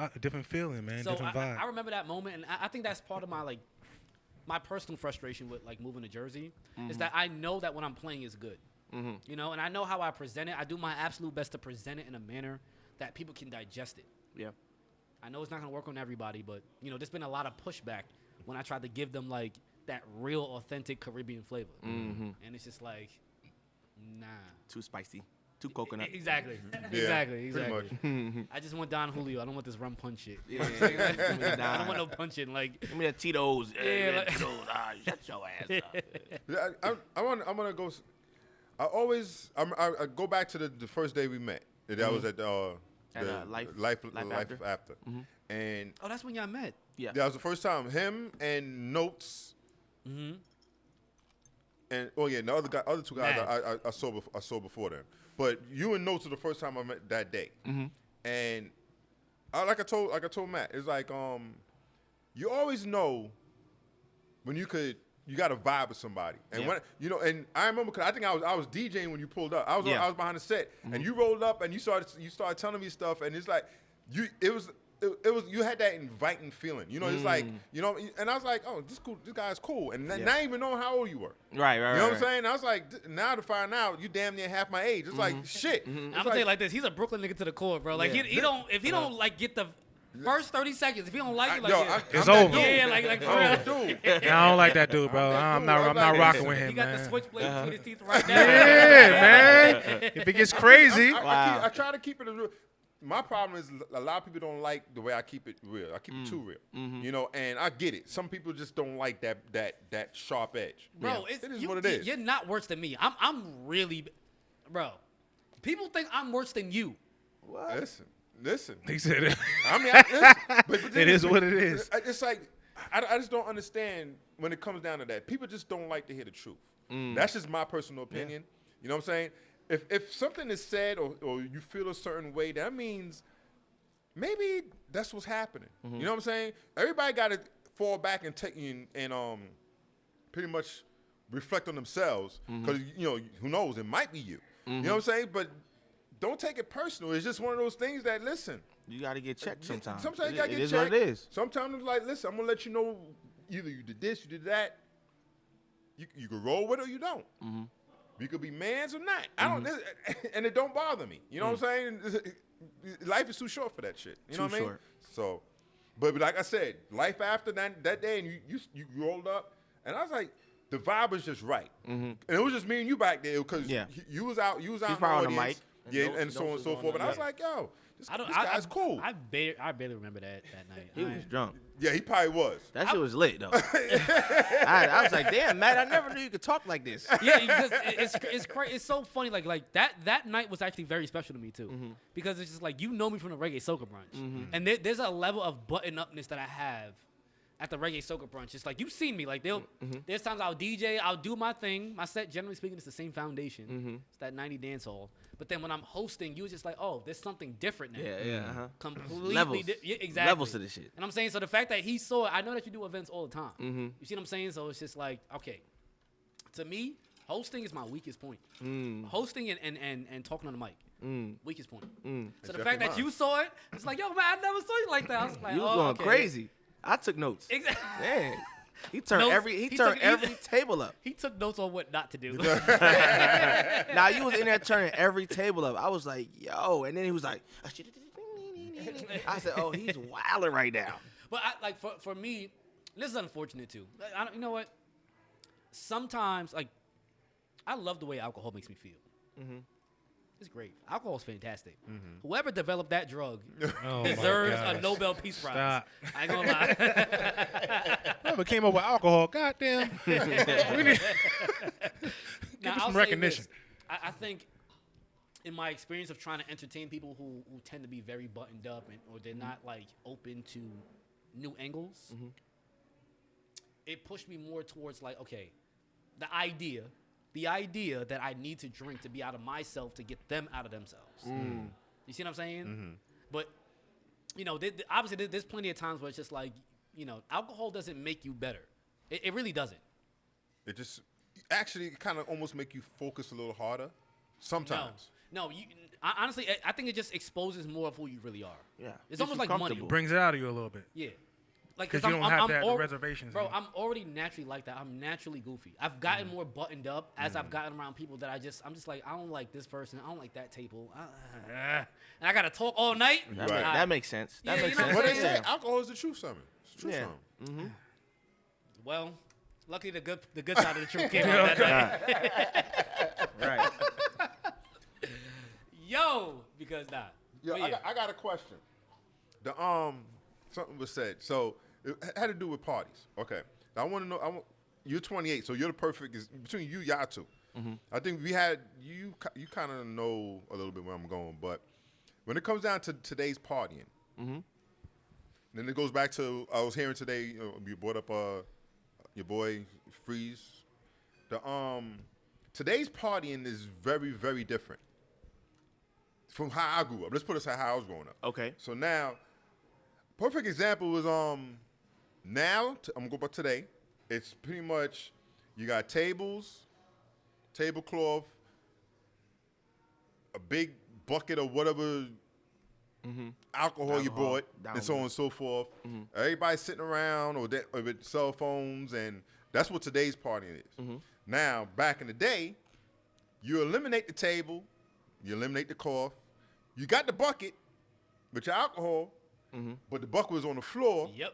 B: feeling, man.
A: So
B: different vibe.
A: I remember that moment, and I think that's part of my personal frustration with like moving to Jersey is that I know that what I'm playing is good, you know, and I know how I present it. I do my absolute best to present it in a manner that people can digest it.
D: Yeah.
A: I know it's not gonna work on everybody, but you know, there's been a lot of pushback when I tried to give them like that real authentic Caribbean flavor. And it's just like, nah.
D: Too spicy. Too coconut.
A: Exactly.
C: Yeah,
A: Exactly.
C: pretty much.
A: I just want Don Julio. I don't want this rum punch shit.
D: Yeah.
A: I don't want no punching. Like,
D: Give me the Tito's.
A: Yeah, like-
D: Tito's. Shut your ass up.
C: I'm gonna go. I go back to the first day we met. That was at the Life After. And
A: oh, that's when y'all met.
D: Yeah.
C: that was the first time him and Notes. And the other two guys I saw before them. But you and Notes are the first time I met that day. And like I told Matt, it's like you always know when you got to vibe with somebody. And when and I remember because I think I was DJing when you pulled up. I was behind the set and you rolled up and you started telling me stuff and it's like it was you had that inviting feeling. It's like, and I was like, oh, this guy's cool. And not even knowing how old you were.
D: Right.
C: You know what I'm saying? I was like, now to find out, you damn near half my age. It's like, shit.
A: I'm gonna tell you like this. He's a Brooklyn nigga to the core, bro. Like he don't if he don't like get the first 30 seconds, if he don't like it, like
B: it's over.
A: Yeah, like for real.
C: Dude.
B: I don't like that dude, bro. I'm not rocking with him,
A: He got
B: man.
A: the switchblade between his teeth right now.
B: Yeah, man. If it gets crazy,
C: I try to keep it as real. My problem is a lot of people don't like the way I keep it real. I keep it too real, and I get it. Some people just don't like that sharp edge.
A: Bro,
C: it is what it is.
A: You're not worse than me. I'm really, bro. People think I'm worse than you.
C: What? Listen.
B: he said it.
C: I mean, but
B: It is what it is.
C: It's like I just don't understand when it comes down to that. People just don't like to hear the truth. That's just my personal opinion. You know what I'm saying? If something is said or you feel a certain way, that means maybe that's what's happening. You know what I'm saying? Everybody got to fall back and take and pretty much reflect on themselves because who knows, it might be you. You know what I'm saying? But don't take it personal. It's just one of those things that
D: You got to get checked sometimes.
C: Sometimes you got to get checked.
D: It is what it is.
C: Sometimes it's like, listen, I'm gonna let you know either you did this, you did that. You can roll with it or you don't. You could be mans or not. I don't, and it don't bother me. You know what I'm saying? Life is too short for that shit. You know what I mean? So, but like I said, life after that day, and you rolled up, and I was like, the vibe was just right, and it was just me and you back there because you was out in the
D: probably on the
C: audience,
D: mic,
C: and so on and so forth. But I was like, yo, this guy's cool.
A: I barely remember that night.
D: He was drunk.
C: Yeah, he probably was.
D: That shit was lit, though. I was like, damn, Matt, I never knew you could talk like this.
A: Yeah, because it's crazy. It's so funny. Like that night was actually very special to me too, because it's just like you know me from the reggae soca brunch, and there's a level of button upness that I have at the reggae soca brunch. It's like you've seen me. Like there's times I'll DJ, I'll do my thing. My set, generally speaking, is the same foundation. It's that 90 dance hall. But then when I'm hosting, you just like, oh, there's something different now.
D: Yeah.
A: Completely
D: Levels.
A: Exactly.
D: Levels to this shit.
A: And I'm saying, so the fact that he saw it, I know that you do events all the time. You see what I'm saying? So it's just like, okay. To me, hosting is my weakest point. Hosting and talking on the mic. Weakest point. So the fact that you saw it, it's like, yo, man, I never saw you like that. I was like,
D: You was going crazy. I took notes.
A: Exactly.
D: Man. He turned
A: Notes-
D: every
A: he took-
D: every table up.
A: He took notes on what not to do.
D: Now you was in there turning every table up. I was like, yo, and then he was like, I said, oh, he's wilding right now.
A: But for me, this is unfortunate too. You know what? Sometimes I love the way alcohol makes me feel. It's great. Alcohol is fantastic. Whoever developed that drug deserves a Nobel Peace Prize.
B: Stop.
A: I ain't gonna lie.
B: Whoever came up with alcohol, goddamn. We need
A: Now,
B: us
A: I'll
B: some
A: say
B: recognition.
A: this. I think in my experience of trying to entertain people who tend to be very buttoned up or they're not open to new angles, it pushed me more towards okay, the idea that I need to drink to be out of myself to get them out of themselves. You see what I'm saying? But obviously there's plenty of times where it's just alcohol doesn't make you better. It really doesn't.
C: It just actually kind of almost make you focus a little harder sometimes.
A: No, honestly, I think it just exposes more of who you really are.
D: Yeah.
A: It's
D: Gets
A: almost
D: you
A: like money.
D: comfortable.
B: Brings it out of you a little bit.
A: Yeah.
B: Because you don't have the reservations.
A: Bro, I'm already naturally like that. I'm naturally goofy. I've gotten more buttoned up as I've gotten around people that I'm just like, I don't like this person. I don't like that table. And I got to talk all night.
D: That makes sense. That
A: Yeah,
D: makes
A: you know
D: sense.
C: What they
A: Yeah.
C: say, alcohol is the truth something. It's the truth
D: Yeah.
C: something.
A: Well, Luckily, the good side of the truth came out that night.
D: Right.
A: Yo, because
C: Yo, I got a question. The something was said. So it had to do with parties. Okay. I want to know. You're 28, so you're the perfect between y'all two.
D: Mm-hmm.
C: I think we had you kind of know a little bit where I'm going, but when it comes down to today's partying,
D: Mm-hmm.
C: then it goes back to I was hearing today. You brought up your boy Freeze. The today's partying is very, very different from how I grew up. Let's put it how I was growing up.
D: Okay.
C: So now, perfect example was now I'm gonna go about today. It's pretty much you got tables, tablecloth, a big bucket of whatever alcohol you bought, and so on and so forth. Everybody's sitting around or with cell phones, and that's what today's partying is. Now, back in the day, you eliminate the table, you eliminate the cloth, you got the bucket with your alcohol, but the bucket was on the floor.
A: Yep.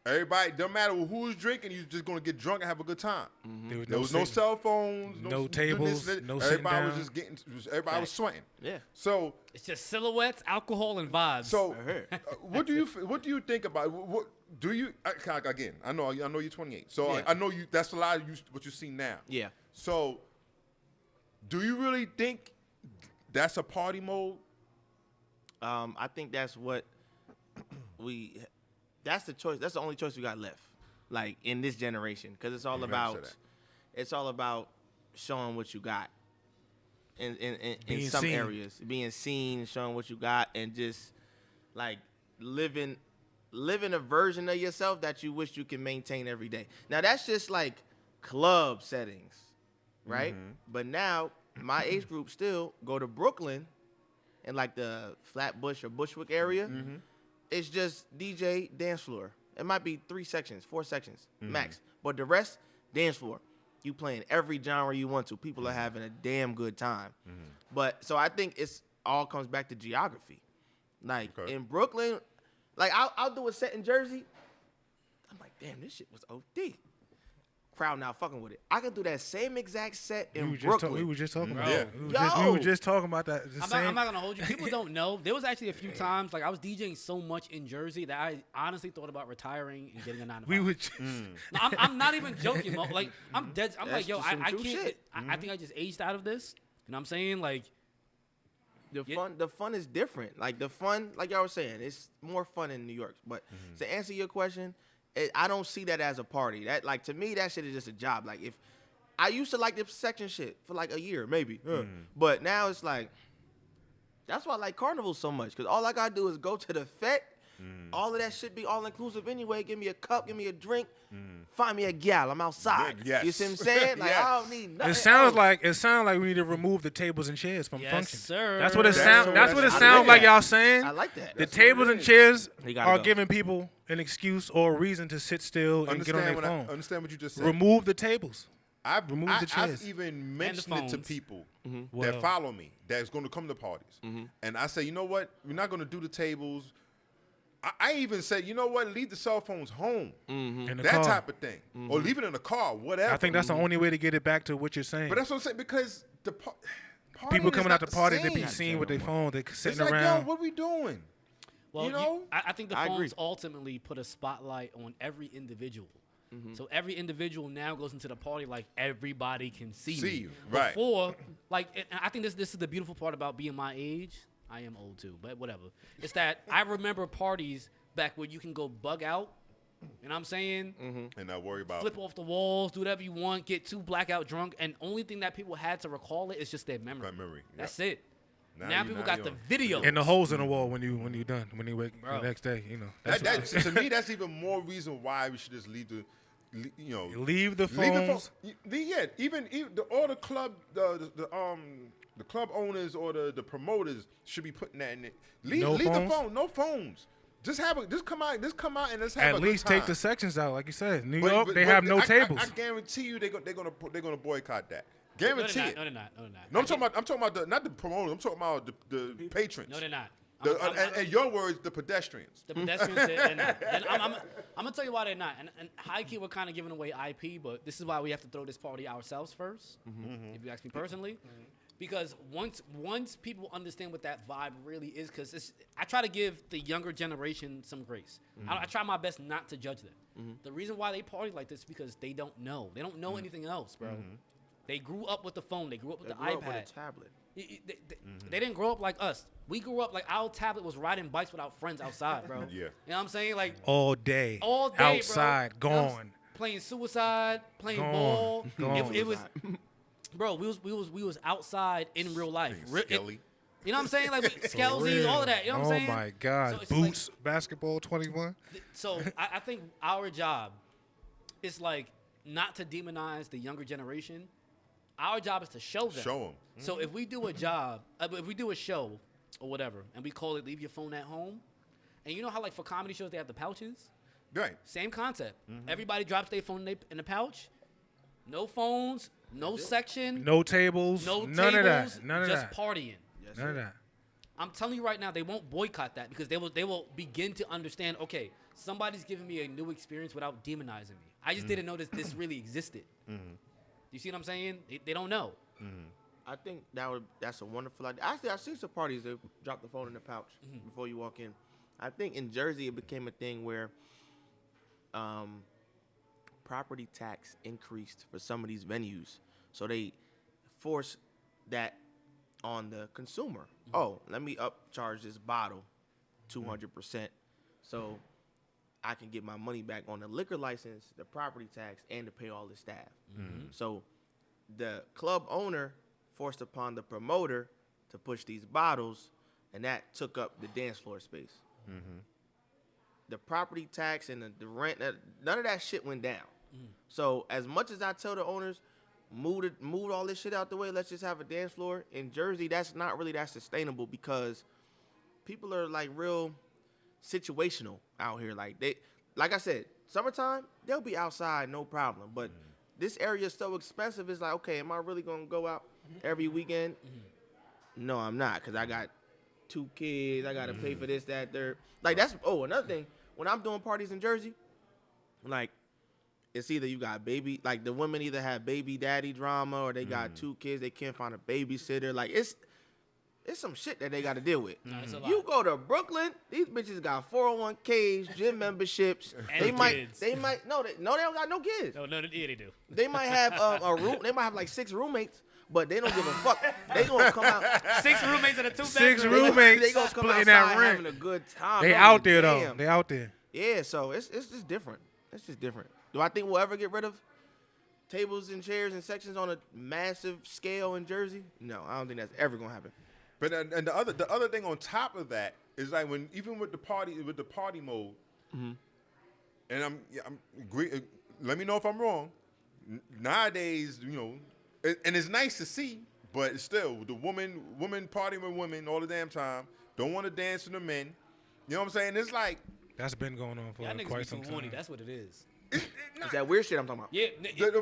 C: Everybody, don't matter who was drinking, you're just gonna get drunk and have a good time. There was no
B: sitting-
C: cell phones,
B: no tables, no sitting
C: everybody was
B: down.
C: just getting, everybody was sweating.
D: Yeah.
C: So,
A: It's just silhouettes, alcohol, and vibes.
C: so what do you think about what do you again? I know you're 28, so
D: Yeah.
C: I know you. That's a lot of what you see now.
D: Yeah.
C: So, do you really think that's a party mode?
D: I think that's what that's the choice. That's the only choice we got left, like in this generation, because it's all
C: Amen to
D: about,
C: that.
D: it's all about showing what you got, in
B: Being
D: some
B: seen.
D: areas, being seen, showing what you got, and just like living a version of yourself that you wish you can maintain every day. Now that's just like club settings, right? But now my age group still go to Brooklyn, in like the Flatbush or Bushwick area. It's just DJ dance floor. It might be 3 sections, 4 sections max, but the rest dance floor. You playing every genre you want to. People are having a damn good time. But so I think it's all comes back to geography. Like in Brooklyn, like I'll do a set in Jersey. I'm like, damn, this shit was OD. Crowd now fucking with it. I can do that same exact set in Brooklyn.
B: We were just talking about
C: Yeah.
B: that. We were just talking about that.
A: I'm not gonna hold you. People don't know. There was actually a few times, like I was DJing so much in Jersey that I honestly thought about retiring and getting a 9 to 5.
B: We were just,
A: No, I'm not even joking, Mo. Like I'm dead. I'm
D: That's
A: like, yo,
D: just some
A: I
D: true
A: can't.
D: shit.
A: I think I just aged out of this. You know what I'm saying? Like,
D: The fun is different. Like the fun, like y'all were saying, it's more fun in New York. But to answer your question, I don't see that as a party. That like to me, that shit is just a job. Like if I used to like the section shit for like a year, maybe, but now it's like that's why I like carnivals so much, because all I gotta do is go to the Fete. All of that shit be all inclusive anyway. Give me a cup, give me a drink, find me a gal. I'm outside.
C: Yes.
D: You see what I'm saying? Like
C: Yes.
D: I don't need nothing.
B: it sounds
D: else.
B: like we need to remove the tables and chairs from
A: yes,
B: function.
A: sir.
B: That's what it
C: That's
B: sounds.
C: what-
B: That's what it
C: I
B: sounds
C: like
B: like
C: that.
B: y'all saying.
D: I like that.
B: The tables and chairs
D: You gotta
B: are
D: go.
B: giving people an excuse or a reason to sit still and get on their phone.
C: Understand what you just said.
B: Remove the tables.
C: I've
B: remove the chairs.
C: I've even mentioned it to
A: phones.
C: people
B: Well-
C: that follow me that's going to come to parties, and I say, you know what, we're not going to do the tables. I even said, you know what, leave the cell phones home,
B: In the
C: that
B: car.
C: type of thing, or leave it in the car, whatever.
B: I think that's the only way to get it back to what you're saying.
C: But that's what I'm saying, because the
B: People coming out
C: to
B: the party, they be seen with their phone, they
C: It's
B: sitting
C: like,
B: around.
C: yo, what we doing?
A: Well,
C: you know?
A: I think the
D: I agree.
A: phones ultimately put a spotlight on every individual. So every individual now goes into the party like everybody can see me.
C: you, right.
A: Before, like, and I think this is the beautiful part about being my age. I am old too, but whatever. It's that I remember parties back where you can go bug out. You know what I'm saying?
C: And not worry about
A: Flip off the walls, do whatever you want, get too blackout drunk, and only thing that people had to recall it is just their memory.
C: that memory.
A: That's it.
C: Now
A: Now
C: you-
A: people
C: now
A: got
C: you
A: the
C: on.
A: video.
B: And the holes in the wall when you done, when you wake
A: Bro.
B: the next day, you know.
C: That,
B: That's
C: to me, that's even more reason why we should just leave the, you know,
B: leave the
C: leave the phone.
B: phones.
C: Yeah, even all the club, the club owners or the promoters should be putting that in it. Leave
B: No
C: the
B: phones?
C: phone, no phones. Just come out and let's have
B: At
C: a
B: least
C: good time.
B: take the sections out, like you said. New
C: But-
B: York,
C: but-
B: they
C: but
B: have no
C: I
B: tables.
C: I guarantee you they're gonna boycott that.
A: No,
C: Guarantee
A: they're
C: it.
A: not. No, they're not. No, they're not.
C: No, I'm talking about not the promoters. I'm talking about the patrons.
A: No, they're not.
C: In your words, the pedestrians.
A: The pedestrians, they're not. I'm gonna tell you why they're not. And high key, we're kind of giving away IP, but this is why we have to throw this party ourselves first. If you ask me personally, because once people understand what that vibe really is, because I try to give the younger generation some grace. I try my best not to judge them. The reason why they party like this is because they don't know. They don't know anything else, bro. They grew up with the phone. They grew up with the iPad.
D: With a tablet.
A: They didn't grow up like us. We grew up like our tablet was riding bikes with our friends outside, bro.
C: Yeah.
A: You know what I'm saying? Like
B: All day. Outside,
A: bro. You know what I'm
B: gone.
A: playing suicide, playing
B: Gone.
A: ball.
B: Gone.
A: It was, bro. We was outside in real life.
C: Skelly.
A: You know what I'm saying? Like Skelzies, all of that. You know what I'm saying?
B: Oh my God.
A: So it's
B: Boots, basketball, 21.
A: So I think our job is like not to demonize the younger generation. Our job is to show them.
C: Show them.
A: So if we do a job, if we do a show or whatever, and we call it "Leave Your Phone at Home," and you know how like for comedy shows they have the pouches,
C: Right.
A: same concept. Everybody drops their phone in the pouch. No phones, no section,
B: No tables.
A: no
B: none
A: tables,
B: of that. None of
A: just
B: that.
A: partying.
B: None of that.
A: I'm telling you right now, they won't boycott that because they will begin to understand. Okay, somebody's giving me a new experience without demonizing me. I just didn't know this really existed. You see what I'm saying? They don't know.
D: I think that's a wonderful idea. Actually, I've seen some parties that drop the phone in the pouch before you walk in. I think in Jersey it became a thing where property tax increased for some of these venues. So they force that on the consumer. Oh, let me upcharge this bottle 200%. So I can get my money back on the liquor license, the property tax, and to pay all the staff. So the club owner forced upon the promoter to push these bottles, and that took up the dance floor space. The property tax and the rent, none of that shit went down. So as much as I tell the owners, move all this shit out the way, let's just have a dance floor, in Jersey, that's not really that sustainable because people are like real situational out here. Like I said, summertime, they'll be outside, no problem. But this area is so expensive, it's like, okay, am I really going to go out every weekend? No, I'm not, because I got 2 kids. I got to pay for this, that, third. Like, that's, another thing. When I'm doing parties in Jersey, like, it's either you got baby, like the women either have baby daddy drama or they got 2 kids, they can't find a babysitter. Like, it's some shit that they got to deal with. You go to Brooklyn, these bitches got 401ks, gym memberships.
A: And
D: they
A: kids.
D: they don't got no kids.
A: No, yeah, they do.
D: They might have a room. They might have like 6 roommates, but they don't give a fuck. They gonna come out.
A: 6 roommates in a 2-bedroom.
B: 6 roommates
D: They gonna come
B: splitting
D: outside
B: that rent.
D: having a good time.
B: They
D: Don't
B: out
D: give a
B: there though.
D: damn.
B: They out there.
D: Yeah, so it's just different. It's just different. Do I think we'll ever get rid of tables and chairs and sections on a massive scale in Jersey? No, I don't think that's ever gonna happen.
C: But and the other thing on top of that is like when even with the party mode, and I'm agree. Let me know if I'm wrong. Nowadays, and it's nice to see, but still the woman partying with women all the damn time. Don't want to dance with the men. You know what I'm saying? It's like
B: That's been going on for
A: Y'all niggas be
B: quite some
A: too
B: time.
A: horny. That's what it is.
D: Is that weird shit I'm talking about?
A: Yeah,
C: we
A: it
C: get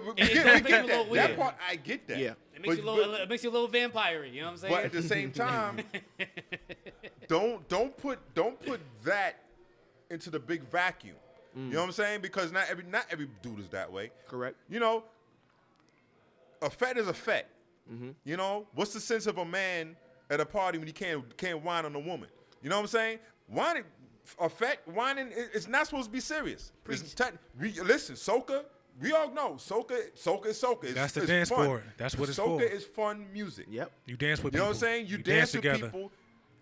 A: makes you a little
C: that
A: weird.
C: part. I get that.
D: Yeah.
A: It makes you a little vampire-y, you know what I'm saying?
C: But at the same time, don't put that into the big vacuum. You know what I'm saying? Because not every dude is that way.
D: Correct.
C: A fet is a fet. What's the sense of a man at a party when he can't whine on a woman? You know what I'm saying? Whining, it's not supposed to be serious. Listen, soca. We all know soca is soca.
B: That's the
C: it's
B: dance
C: fun.
B: floor. That's what it's
C: soca
B: for.
C: is fun music.
D: Yep.
B: You dance with
C: You know
B: people.
C: what I'm saying? You dance with
B: together.
C: people.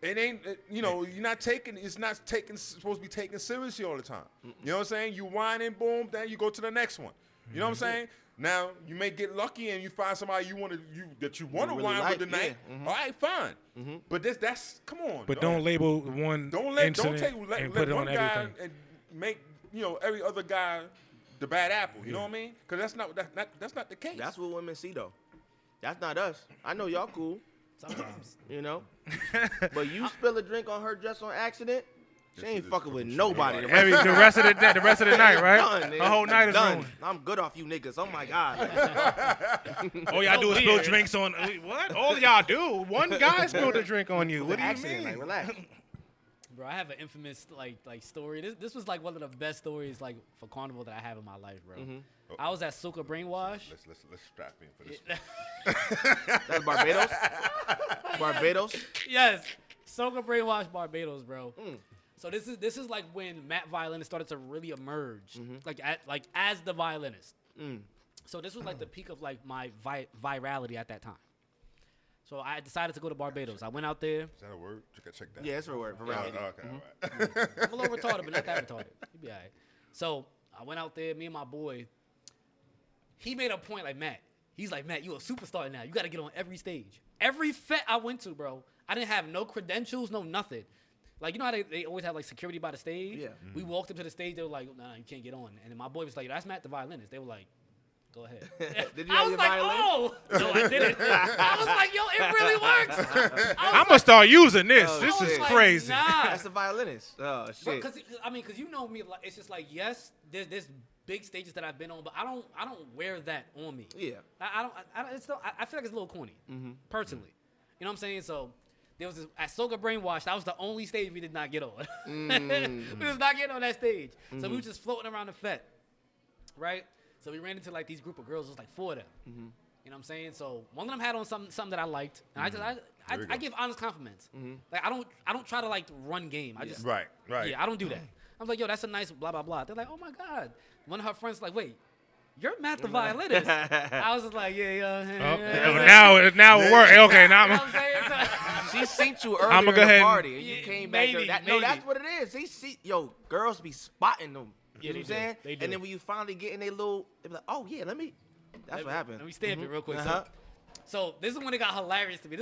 C: It ain't, you're not taking. It's not supposed to be taken seriously all the time. You know what I'm saying? You whine and boom, then you go to the next one. You know what I'm saying? Now you may get lucky and you find somebody you want to
D: really
C: whine
D: like,
C: with tonight.
D: yeah.
C: All right, fine. But that's come on.
B: But
C: dog.
B: don't label one incident and put it on
C: one guy
B: everything.
C: and make every other guy the bad apple. You know what I mean? Because that's not the case.
D: That's what women see though. That's not us. I know y'all cool.
A: Sometimes.
D: But you spill a drink on her just on accident, she ain't
C: is
D: fucking with
C: fucking
D: nobody.
C: shit.
B: The rest of the night, right?
D: Done,
B: The whole night is
D: done.
B: ruined.
D: I'm good off you niggas. Oh my god.
B: All y'all do is spill
A: weird.
B: drinks on. What? All y'all do? One guy spilled a drink on you. What do you
D: Accident,
B: mean?
D: like, relax.
A: bro. I have an infamous like story. This was like one of the best stories like for carnival that I have in my life, bro. I was at Soca Brainwash.
C: Let's strap in for this.
D: That's Barbados. Barbados.
A: Yes, Soca Brainwash Barbados, bro. So this is like when Matt Violinist started to really emerge, like as the violinist. So this was like the peak of like my virality at that time. So I decided to go to Barbados. I went out there.
C: Is that a word? Check that.
D: Yeah, it's a word.
C: Oh,
D: Variety.
C: okay. All right.
A: I'm a little retarded, but not that retarded. You'll be all right. So I went out there, me and my boy. He made a point like, Matt. He's like, Matt, you a superstar now. You got to get on every stage. Every fete I went to, bro, I didn't have no credentials, no nothing. Like, you know how they always have, like, security by the stage?
D: Yeah.
A: We walked up to the stage. They were like, nah, you can't get on. And then my boy was like, that's Matt the violinist. They were like, go ahead.
D: Did you
A: I
D: have
A: was
D: your
A: like,
D: violin?
A: oh. No, I didn't. I was like, yo, it really works.
B: I'm gonna start using this.
D: Oh,
B: This
D: shit.
B: is
A: like,
B: crazy.
A: Nah.
D: That's the violinist. Oh shit.
A: Because you know me, like, it's just like, yes, there's big stages that I've been on, but I don't wear that on me.
D: Yeah.
A: I feel like it's a little corny, personally. You know what I'm saying? So there was this, at Soca Brainwash, that was the only stage we did not get on. We was not getting on that stage. So we were just floating around the fete, right? So we ran into like these group of girls. It was like 4 of them. You know what I'm saying? So one of them had on something that I liked, and I give honest compliments. Like I don't try to like run game. I just
C: Right.
A: yeah, I don't do that. I'm like, yo, that's a nice blah blah blah. They're like, oh my god. One of her friends like, wait, you're Matt the violinist. I was just like,
B: Now it works. Okay, now
A: You know
B: I'm.
A: what I'm saying? So-
D: She seen you earlier
B: I'ma
D: in
B: go
D: the
B: ahead and-
D: party, and you
A: Yeah,
D: came back.
A: maybe,
D: No,
A: maybe.
D: that's what it is. Yo, girls be spotting them.
A: Yeah,
D: You know what I'm saying?
A: they do.
D: And then when you finally get in they little, they be like, oh yeah, let me. That's what happened.
A: Let me stamp it real quick.
D: Uh-huh.
A: So this is when it got hilarious to me.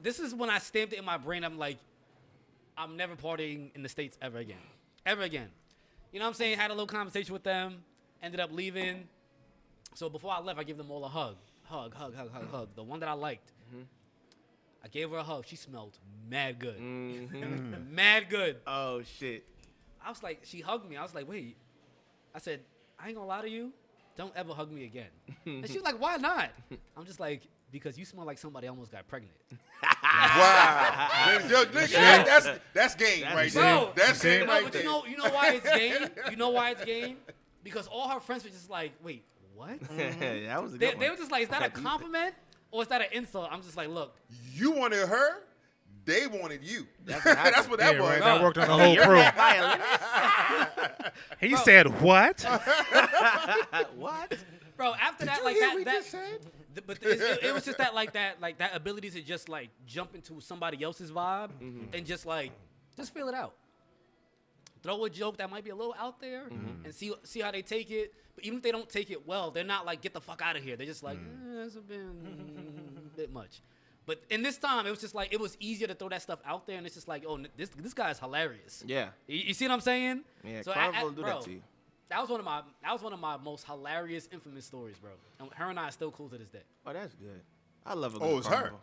A: This is when I stamped it in my brain. I'm like, I'm never partying in the States ever again. Ever again. You know what I'm saying? Had a little conversation with them. Ended up leaving. So before I left, I gave them all a hug. Hug. The one that I liked. I gave her a hug. She smelled mad good. Mad good.
D: Oh shit.
A: I was like, she hugged me. I was like, wait. I said, I ain't gonna lie to you. Don't ever hug me again. And she was like, why not? I'm just like, because you smell like somebody almost got pregnant.
C: Wow. Yo, nigga, that's game right there.
A: Bro,
C: That's game
A: no,
C: right
A: but
C: there.
A: you know why it's game? You know why it's game? Because all her friends were just like, wait, what?
D: That was a good
A: They
D: one.
A: were just like, is that a compliment or is that an insult? I'm just like, look.
C: You wanted her, they wanted you.
D: That's what happened.
C: That's what that
B: Yeah,
C: was.
B: right. That worked on the whole
D: You're
B: crew.
D: that violinist?
B: He said what?
D: What?
A: Bro, after that,
C: you
A: like
C: hear
A: that,
C: what he just said?
A: But it was just that ability to just like jump into somebody else's vibe and just feel it out. Throw a joke that might be a little out there and see how they take it. But even if they don't take it well, they're not like, get the fuck out of here. They're just like, that's a bit much. But in this time, it was just like, it was easier to throw that stuff out there, and it's just like, oh, this guy's hilarious.
D: Yeah.
A: You see what I'm saying?
D: Yeah,
A: So
D: Carnival will do
A: bro,
D: that to you.
A: That was one of my most hilarious, infamous stories, bro. And her and I are still cool to this day.
D: Oh, that's good. I love a good
C: Oh, it's her.
D: carnival.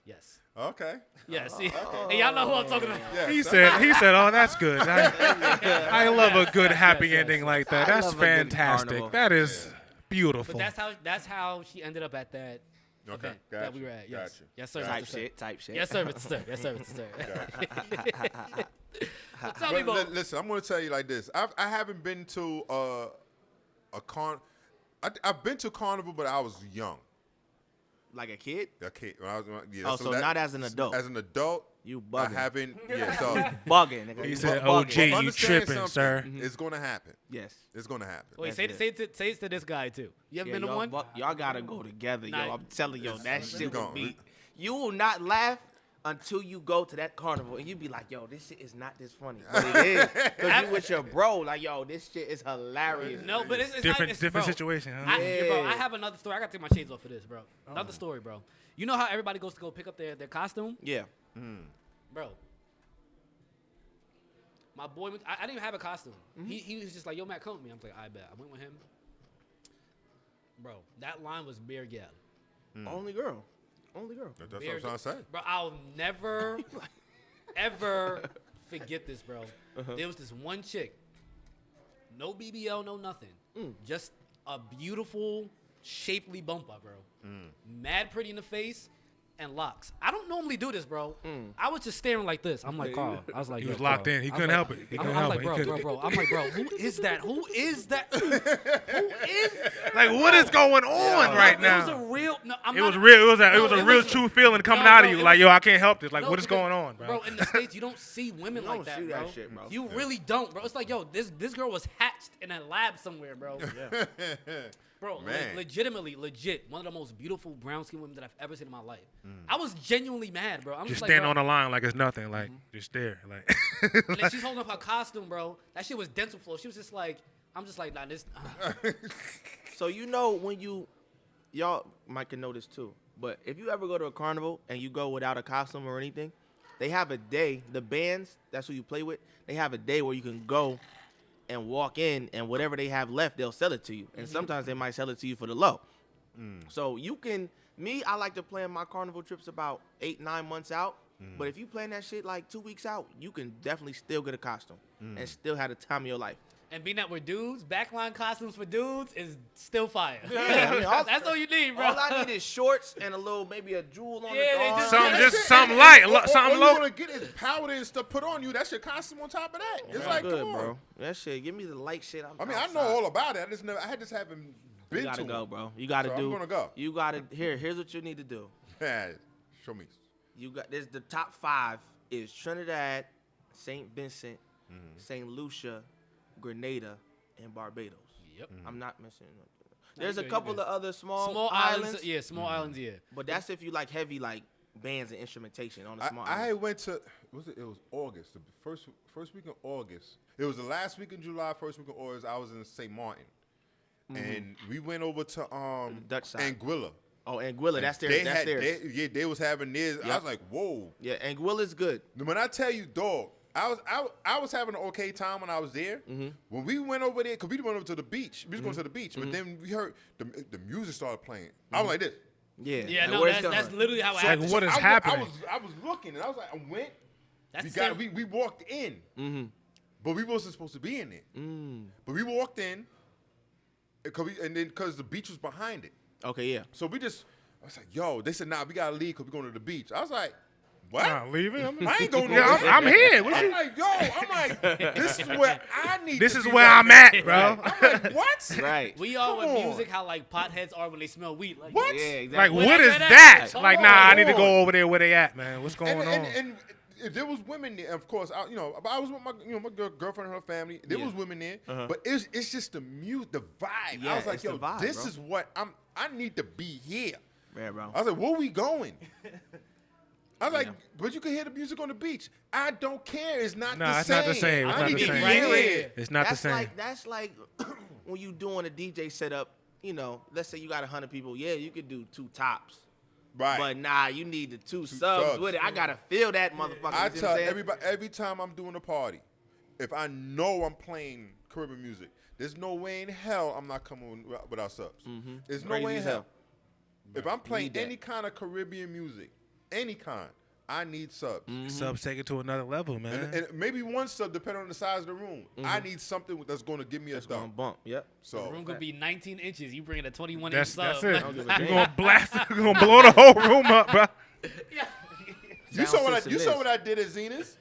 A: Yes.
C: Okay.
A: Yes. And y'all know who I'm talking about.
C: Yeah.
B: He said, oh, that's good. I love a good happy ending like that.
D: I
B: That's
D: love a good
B: fantastic.
D: carnival.
B: That is beautiful.
A: But that's how she ended up at that
C: Okay.
A: event that we were at. Yes.
C: Gotcha.
A: Yes, sir.
D: Type
A: Mr. Sir.
D: shit. Type shit.
A: Yes, sir. Mr. Sir. Yes, sir. Mr. Sir. So tell me
C: But
A: about.
C: listen, I'm going to tell you like this. I haven't been to I've been to carnival, but I was young.
D: Like a kid?
C: Okay. When I was, yeah,
D: Oh, so not as an adult.
C: As an adult,
D: You
C: I
D: bugging.
C: haven't. Yeah. So
D: Bugging. Nigga.
B: He
D: You
B: said,
D: bugging.
B: OG, you
C: understand
B: tripping,
C: something.
B: sir.
C: It's going to happen.
D: Yes.
C: It's going to happen.
A: Wait,
D: That's
A: say it to this guy too. You ever
D: Yeah,
A: been to
D: y'all,
A: one?
D: y'all gotta go together, yo.
A: Nah.
D: I'm telling you, that shit will
C: gone.
D: be. You will not laugh until you go to that carnival and you be like, yo, this shit is not this funny. But it is. Because you with your bro, like, yo, this shit is hilarious.
A: No, but it's
B: Different
A: not, bro,
B: situation, huh?
A: Bro, I
D: Yeah.
A: have another story. I gotta take my shades off for this, bro. Another story, bro. You know how everybody goes to go pick up their costume,
D: Yeah.
A: bro. My boy, I didn't even have a costume. He was just like, yo, Matt, come with me. I'm like, I bet. I went with him. Bro, that line was beer gal.
D: Only girl. Only girl.
C: That's what I'm trying to say.
A: Bro, I'll never, ever forget this, bro. There was this one chick. No BBL, no nothing. Just a beautiful, shapely bumper, bro. Mad pretty in the face. and locks. I don't normally do this, bro. I was just staring like this. I'm like, Carl. I was like,
B: He was
A: yo,
B: locked
A: Carl.
B: in. He
A: I was
B: couldn't
A: like-
B: help it. He couldn't
A: I'm
B: help
A: like,
B: it.
A: bro,
B: He
A: bro,
B: couldn't-
A: bro. I'm like, bro, who is that? Who is that? Who is?
B: Like, what is going on right
A: It
B: now?
A: was a real. No, I'm
B: It
A: not,
B: was real. It was
A: no,
B: a
A: it
B: real
A: was-
B: true feeling coming
A: no,
B: out
A: bro,
B: of you.
A: it
B: Like,
A: was-
B: yo, I can't help this. Like,
A: no,
B: what is
A: because-
B: going on, bro?
A: Bro, in the States, you don't see women
D: You
A: like
D: don't
A: that,
D: see
A: bro.
D: that shit, bro.
A: You really don't, bro. It's like, yo, this girl was hatched in a lab somewhere, bro. Bro,
C: Man.
A: legitimately, one of the most beautiful brown skin women that I've ever seen in my life. I was genuinely mad, bro. I'm
B: Just
A: just
B: stand
A: like,
B: on
A: bro,
B: the line like it's nothing. Like, just there. Like,
A: and then she's holding up her costume, bro. That shit was dental floor. She was just like, I'm just like, nah, this.
D: So you know when y'all might can know this too, but if you ever go to a carnival and you go without a costume or anything, they have a day. The bands, that's who you play with. They have a day where you can go and walk in, and whatever they have left, they'll sell it to you. And sometimes they might sell it to you for the low. So you can. Me, I like to plan my carnival trips about 8-9 months out. But if you plan that shit like 2 weeks out, you can definitely still get a costume and still have the time of your life.
A: And being that we're dudes, backline costumes for dudes is still fire.
D: Yeah, I mean,
A: That's all you need, bro.
D: All I need is shorts and a little, maybe a jewel on
A: Yeah,
D: the
A: they
D: arm.
A: just-
B: something,
A: Yeah,
B: just
C: That's it.
B: something
C: And-
B: light,
C: and
B: something
C: all
B: low.
C: you want to get is powder and stuff put on you. That's your costume on top of that. It's
D: I'm
C: like,
D: good,
C: come on.
D: bro. That shit, give me the light shit.
C: I mean, I know all about it. I just haven't been
D: You gotta
C: to
D: go,
C: it.
D: bro. You gotta
C: So
D: do.
C: I'm gonna go.
D: You gotta. Here's what you need to do.
C: Yeah, show me.
D: You got this. The top 5 is Trinidad, Saint Vincent, Saint Lucia, Grenada, and Barbados.
A: Yep.
D: I'm not missing. There's
A: you
D: a
A: good, you
D: couple
A: good.
D: of other small
A: Small
D: islands.
A: islands. Yeah, small islands, yeah.
D: But that's if you like heavy like bands and instrumentation on the small
C: I
D: islands.
C: went to it was August, the first week in August. It was the last week in July, first week in August. I was in St. Martin, and we went over to
D: The Dutch side.
C: Anguilla.
D: Oh, Anguilla, that's
C: They
D: theirs. That's theirs.
C: they was having theirs. I
D: Yep.
C: was like, whoa.
D: Yeah, Anguilla's good.
C: When I tell you, dog, I was having an okay time when I was there. When we went over there, because we went over to the beach. We was going to the beach, but then we heard the music started playing. I was like this.
D: Yeah.
A: Yeah,
D: Like,
A: no,
D: where's
A: that's
D: the-
A: literally how it
B: Like,
A: happens.
B: what is
C: I
B: happening?
C: was looking, and I was like, I went.
A: That's
C: We walked in, but we wasn't supposed to be in it. But we walked in, because the beach was behind it.
D: Okay, yeah.
C: So I was like, yo, they said, nah, we gotta leave because we're going to the beach. I was like, what?
B: Not leaving.
C: I ain't going
B: Yeah,
C: nowhere.
B: I'm here. What
C: I'm
B: you-
C: like, this is where I need
B: This
C: to
B: is
C: be
B: where
C: at.
B: I'm at, bro.
C: I'm like, what?
D: Right.
A: We are
C: Come
A: with
C: on.
A: music how like potheads are when they smell weed. Like,
C: What?
D: Yeah,
B: Like,
D: exactly.
B: what is
A: Where
B: that?
A: that at?
B: Like,
A: Come
B: nah, I
C: on.
B: need to go over there where they at, man. What's going on?
C: And there was women there, of course. I was with my girlfriend and her family. There
D: Yeah.
C: was women there, but it's just the music, the vibe.
D: Yeah,
C: I was like,
D: it's the
C: yo,
D: vibe,
C: this
D: bro.
C: is what I need to be here.
D: Yeah, bro.
C: I was like, where we going? I was like,
D: Yeah.
C: but you can hear the music on the beach. I don't care. It's not
B: Nah,
C: the
B: it's
C: same.
B: not the same. It's
C: I
B: not
C: need
B: the
C: to
B: same.
C: be
A: Right
C: here.
A: here.
B: It's not the same.
D: That's like when you doing a DJ setup. You know, let's say you got 100 people. Yeah, you could do 2 tops.
C: Right.
D: But nah, you need the two subs
C: subs.
D: with it. I gotta feel that motherfucker.
C: I
D: You see what
C: tell
D: I'm saying?
C: everybody every time I'm doing a party, if I know I'm playing Caribbean music, there's no way in hell I'm not coming without subs. There's no
D: Crazy
C: way in
D: as
C: hell.
D: hell.
C: If I'm playing
D: need that.
C: any kind of Caribbean music, any kind, I need subs.
B: Subs take it to another level, man.
C: And maybe one sub, depending on the size of the room. I need something that's going to give me
D: It's
C: a
D: gonna
C: thump.
D: bump. Yep.
A: the
C: So
A: room could be 19 inches. You bring in a 21
B: That's
A: inch sub.
B: it.
D: don't give a
B: We're
D: damn.
B: gonna blast. We're gonna blow the whole room up, bro.
A: Yeah.
C: you
D: Sound
C: saw
D: system
C: what
D: is.
C: I did at Zena's?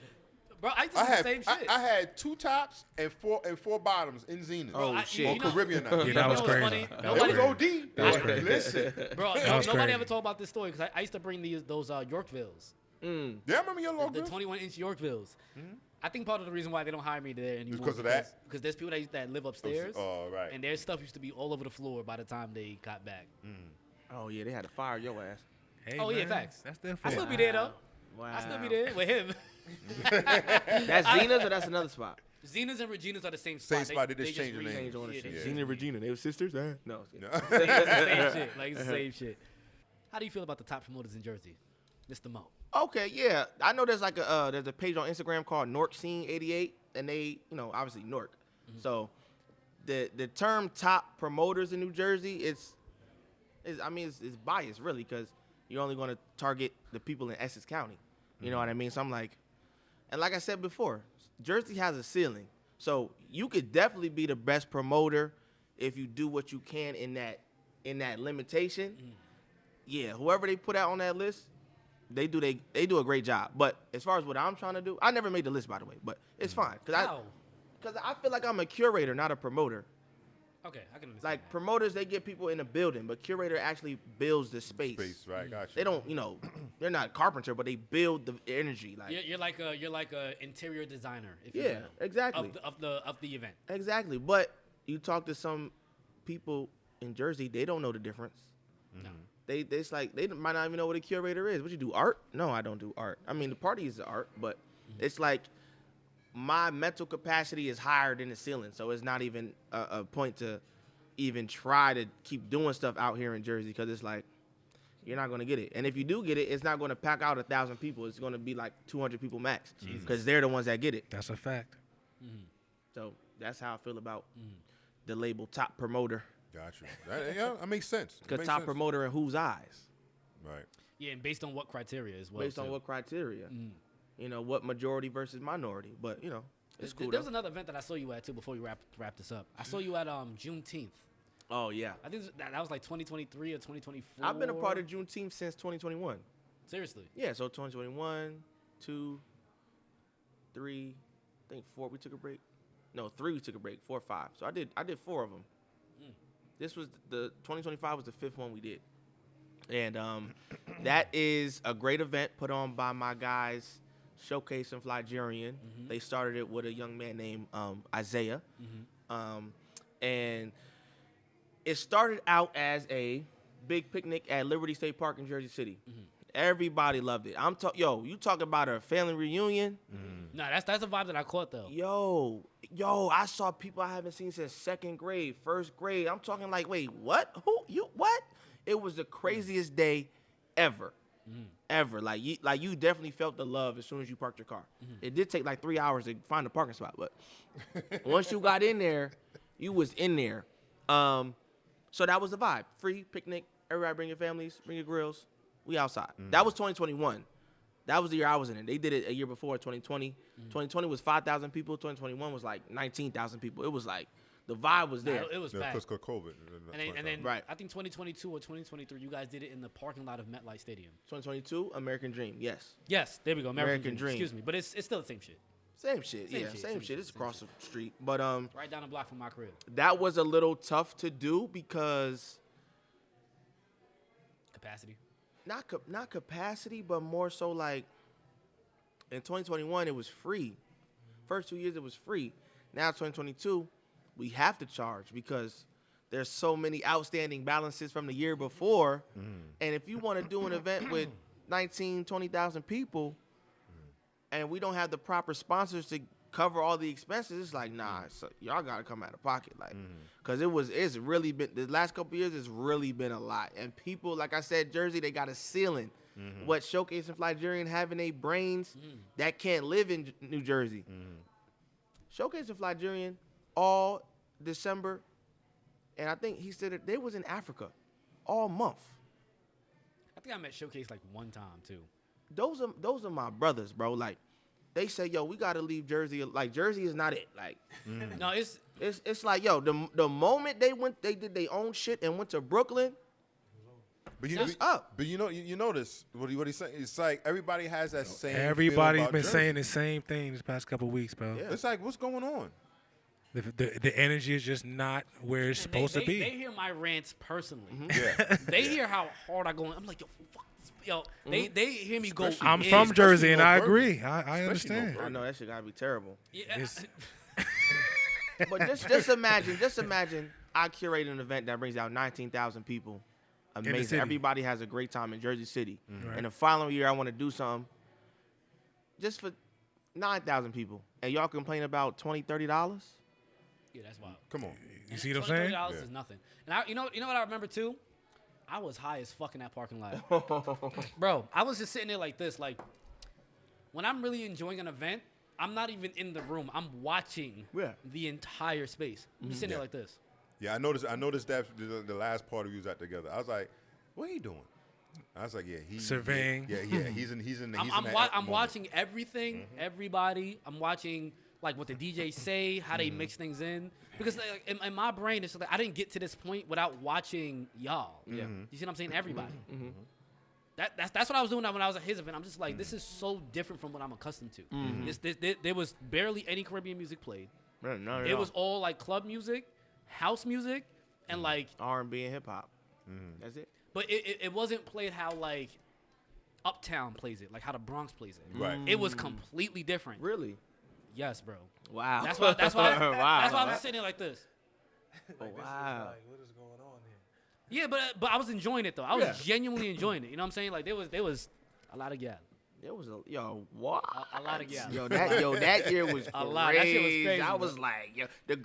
A: Bro, I just
C: I
A: do the
C: had
A: same shit.
C: I had 2 tops and four bottoms in Zena's.
D: Oh,
A: I-
D: shit.
C: On
A: you know-
C: Caribbean night.
B: Yeah,
A: you
B: that
A: know
B: was
A: what's
B: crazy.
A: funny?
B: That
C: It
A: Nobody,
C: was OD.
B: That was crazy.
C: Listen.
A: bro,
B: That was
A: nobody
B: crazy.
A: ever talk about this story because I used to bring those Yorkvilles,
C: Yeah, I remember your
A: the
C: logo.
A: 21 inch Yorkvilles. I think part of the reason why they don't hire me there anymore
C: because of that?
A: because there's people that live upstairs,
C: Oh, right.
A: and their stuff used to be all over the floor by the time they got back.
D: Oh yeah, they had to fire your ass.
B: Hey,
A: Oh, yeah,
B: man,
A: facts.
B: That's their
A: I
B: fault.
A: still be there though.
D: Wow.
A: I still be there with him.
D: That's Zena's or that's another spot?
A: Zena's and Regina's are the same spot.
C: Same spot, they just changed the name.
D: Change on the
A: Yeah,
D: shit.
A: they-
D: Zena and Regina, they were sisters. No.
C: No.
A: It's the same shit. Like it's the same shit. How do you feel about the top promoters in Jersey, Mr. Mo?
D: Okay, yeah. I know there's like there's a page on Instagram called Nork Scene 88, and they, obviously Nork. So the term top promoters in New Jersey, it's biased really because you're only going to target the people in Essex County. You know what I mean? So I'm like, and like I said before, Jersey has a ceiling. So you could definitely be the best promoter if you do what you can in that limitation. Yeah, whoever they put out on that list, they do a great job. But as far as what I'm trying to do, I never made the list, by the way, but it's fine
A: How?
D: because I feel like I'm a curator, not a promoter.
A: Okay, I can understand
D: Like
A: that.
D: promoters, they get people in a building, but curator actually builds the space.
C: Space, right? Gotcha.
D: They don't, they're not carpenter, but they build the energy. Like
A: You're like a interior designer. If you
D: yeah,
A: will,
D: exactly,
A: of the event.
D: exactly. But you talk to some people in Jersey, they don't know the difference.
A: No.
D: It's like they might not even know what a curator is. What you do, art? No, I don't do art. I mean, the party is art, but it's like my mental capacity is higher than the ceiling, so it's not even a point to even try to keep doing stuff out here in Jersey because it's like you're not gonna get it. And if you do get it, it's not gonna pack out 1,000 people. It's gonna be like 200 people max because they're the ones that get it.
B: That's a fact.
D: So that's how I feel about the label top promoter.
C: Gotcha. That makes sense. That
D: Because
C: makes
D: top
C: sense.
D: promoter in whose eyes?
C: Right.
A: Yeah, and based on what criteria as well.
D: Based on
A: too.
D: what criteria? What majority versus minority? But it's cool.
A: There was
D: though.
A: another event that I saw you at too before we wrap this up. I saw you at Juneteenth.
D: Oh yeah,
A: I think that was like 2023 or 2024.
D: I've been a part of Juneteenth since 2021.
A: Seriously.
D: Yeah, so 2021, 2, 3, I think 4. We took a break. No, 3. We took a break. 4, 5. So I did 4 of them. This was the 2025 was the 5th one we did, and that is a great event put on by my guys, Showcase and Flygerian. They started it with a young man named Isaiah, and it started out as a big picnic at Liberty State Park in Jersey City. Everybody loved it. You talk about a family reunion.
A: No, that's a vibe that I caught though.
D: Yo, I saw people I haven't seen since 2nd grade, 1st grade. I'm talking like, wait, what? What? It was the craziest day ever. Ever. Like you definitely felt the love as soon as you parked your car. It did take like 3 hours to find a parking spot, but once you got in there, you was in there. So that was the vibe. Free picnic. Everybody bring your families, bring your grills. We outside. That was 2021. That was the year I was in it. They did it a year before, 2020. 2020 was 5,000 people. 2021 was like 19,000 people. It was like the vibe was there.
A: It was
C: Yeah,
A: bad.
C: because of COVID.
A: And then
D: Right.
A: I think 2022 or 2023, you guys did it in the parking lot of MetLife Stadium.
D: 2022, American Dream. Yes.
A: Yes, there we go.
D: American Dream.
A: Excuse me, but it's still the same shit.
D: Same shit.
A: Same
D: Yeah,
A: shit,
D: same
A: same
D: shit.
A: shit,
D: It's
A: same
D: across the street. But
A: Right down the block from my crib.
D: that was a little tough to do because
A: Capacity.
D: not capacity, but more so like in 2021 it was free. First 2 years it was free. Now 2022 we have to charge because there's so many outstanding balances from the year before. And if you want to do an event with 19, 20,000 people and we don't have the proper sponsors to cover all the expenses, it's like, nah, so y'all got to come out of pocket. Like, because it's really been, the last couple of years, it's really been a lot. And people, like I said, Jersey, they got a ceiling. What Showcase and Flygerian having their brains that can't live in New Jersey. Showcase and Flygerian all December, and I think he said that they was in Africa all month.
A: I think I met Showcase like one time too.
D: Those are my brothers, bro. Like, they say, yo, we gotta leave Jersey. Like, Jersey is not it. Like,
A: No,
D: it's like, yo, the moment they did their own shit and went to Brooklyn,
C: But
D: it's up.
C: But you notice what he's saying. It's like everybody has that same.
B: Everybody's
C: feeling
B: been
C: about
B: saying
C: Jersey.
B: the same thing this past couple of weeks, bro.
D: Yeah.
C: It's like, what's going on?
B: The energy is just not where it's supposed to be.
A: They hear my rants personally.
C: Yeah.
A: They hear how hard I go. I'm like, yo, fuck this. Yo, they hear me go.
C: Especially-
B: I'm
A: in.
B: from Jersey, and I
C: North
B: agree. I understand.
C: North
D: I know that shit gotta be terrible.
A: Yeah,
B: It's-
D: But just imagine I curate an event that brings out 19,000 people.
B: the
D: Amazing.
B: city.
D: Everybody has a great time in Jersey City.
B: Right.
D: And the following year, I want to do something just for 9,000 people. And y'all complain about $20, $30?
A: yeah, that's wild.
C: Come on.
B: You see what I'm saying?
A: $20
C: Yeah.
A: is nothing. And you know what I remember too? I was high as fuck in that parking lot. Bro, I was just sitting there like this. Like, when I'm really enjoying an event, I'm not even in the room. I'm watching
D: Yeah.
A: the entire space. I'm just sitting there like this.
C: Yeah, I noticed that the last party we was at together. I was like, what are you doing? I was like, yeah, he's
B: Surveying.
C: Yeah, he's in
A: I'm
C: that moment.
A: watching everything, everybody. I'm watching like what the DJs say, how they mix things in. Because like, in my brain, it's like I didn't get to this point without watching y'all.
D: Yeah.
A: You see what I'm saying? Everybody. That's what I was doing when I was at his event. I'm just like, this is so different from what I'm accustomed to. There was barely any Caribbean music played.
D: No,
A: It was all like club music, house music, and like
D: R&B and hip hop. That's it.
A: But it wasn't played how like Uptown plays it, like how the Bronx plays it.
C: Right.
A: It was completely different.
D: Really?
A: Yes, bro.
D: Wow.
A: That's why.
D: Wow.
A: That's why I was sitting there like this.
D: Oh, wow.
B: What is going on here?
A: Yeah, but I was enjoying it though. I was genuinely enjoying it. You know what I'm saying? Like there was a lot of gal.
D: There was what?
A: A lot of gal.
D: That year was
A: A lot. That shit was crazy,
D: I
A: bro.
D: was like, the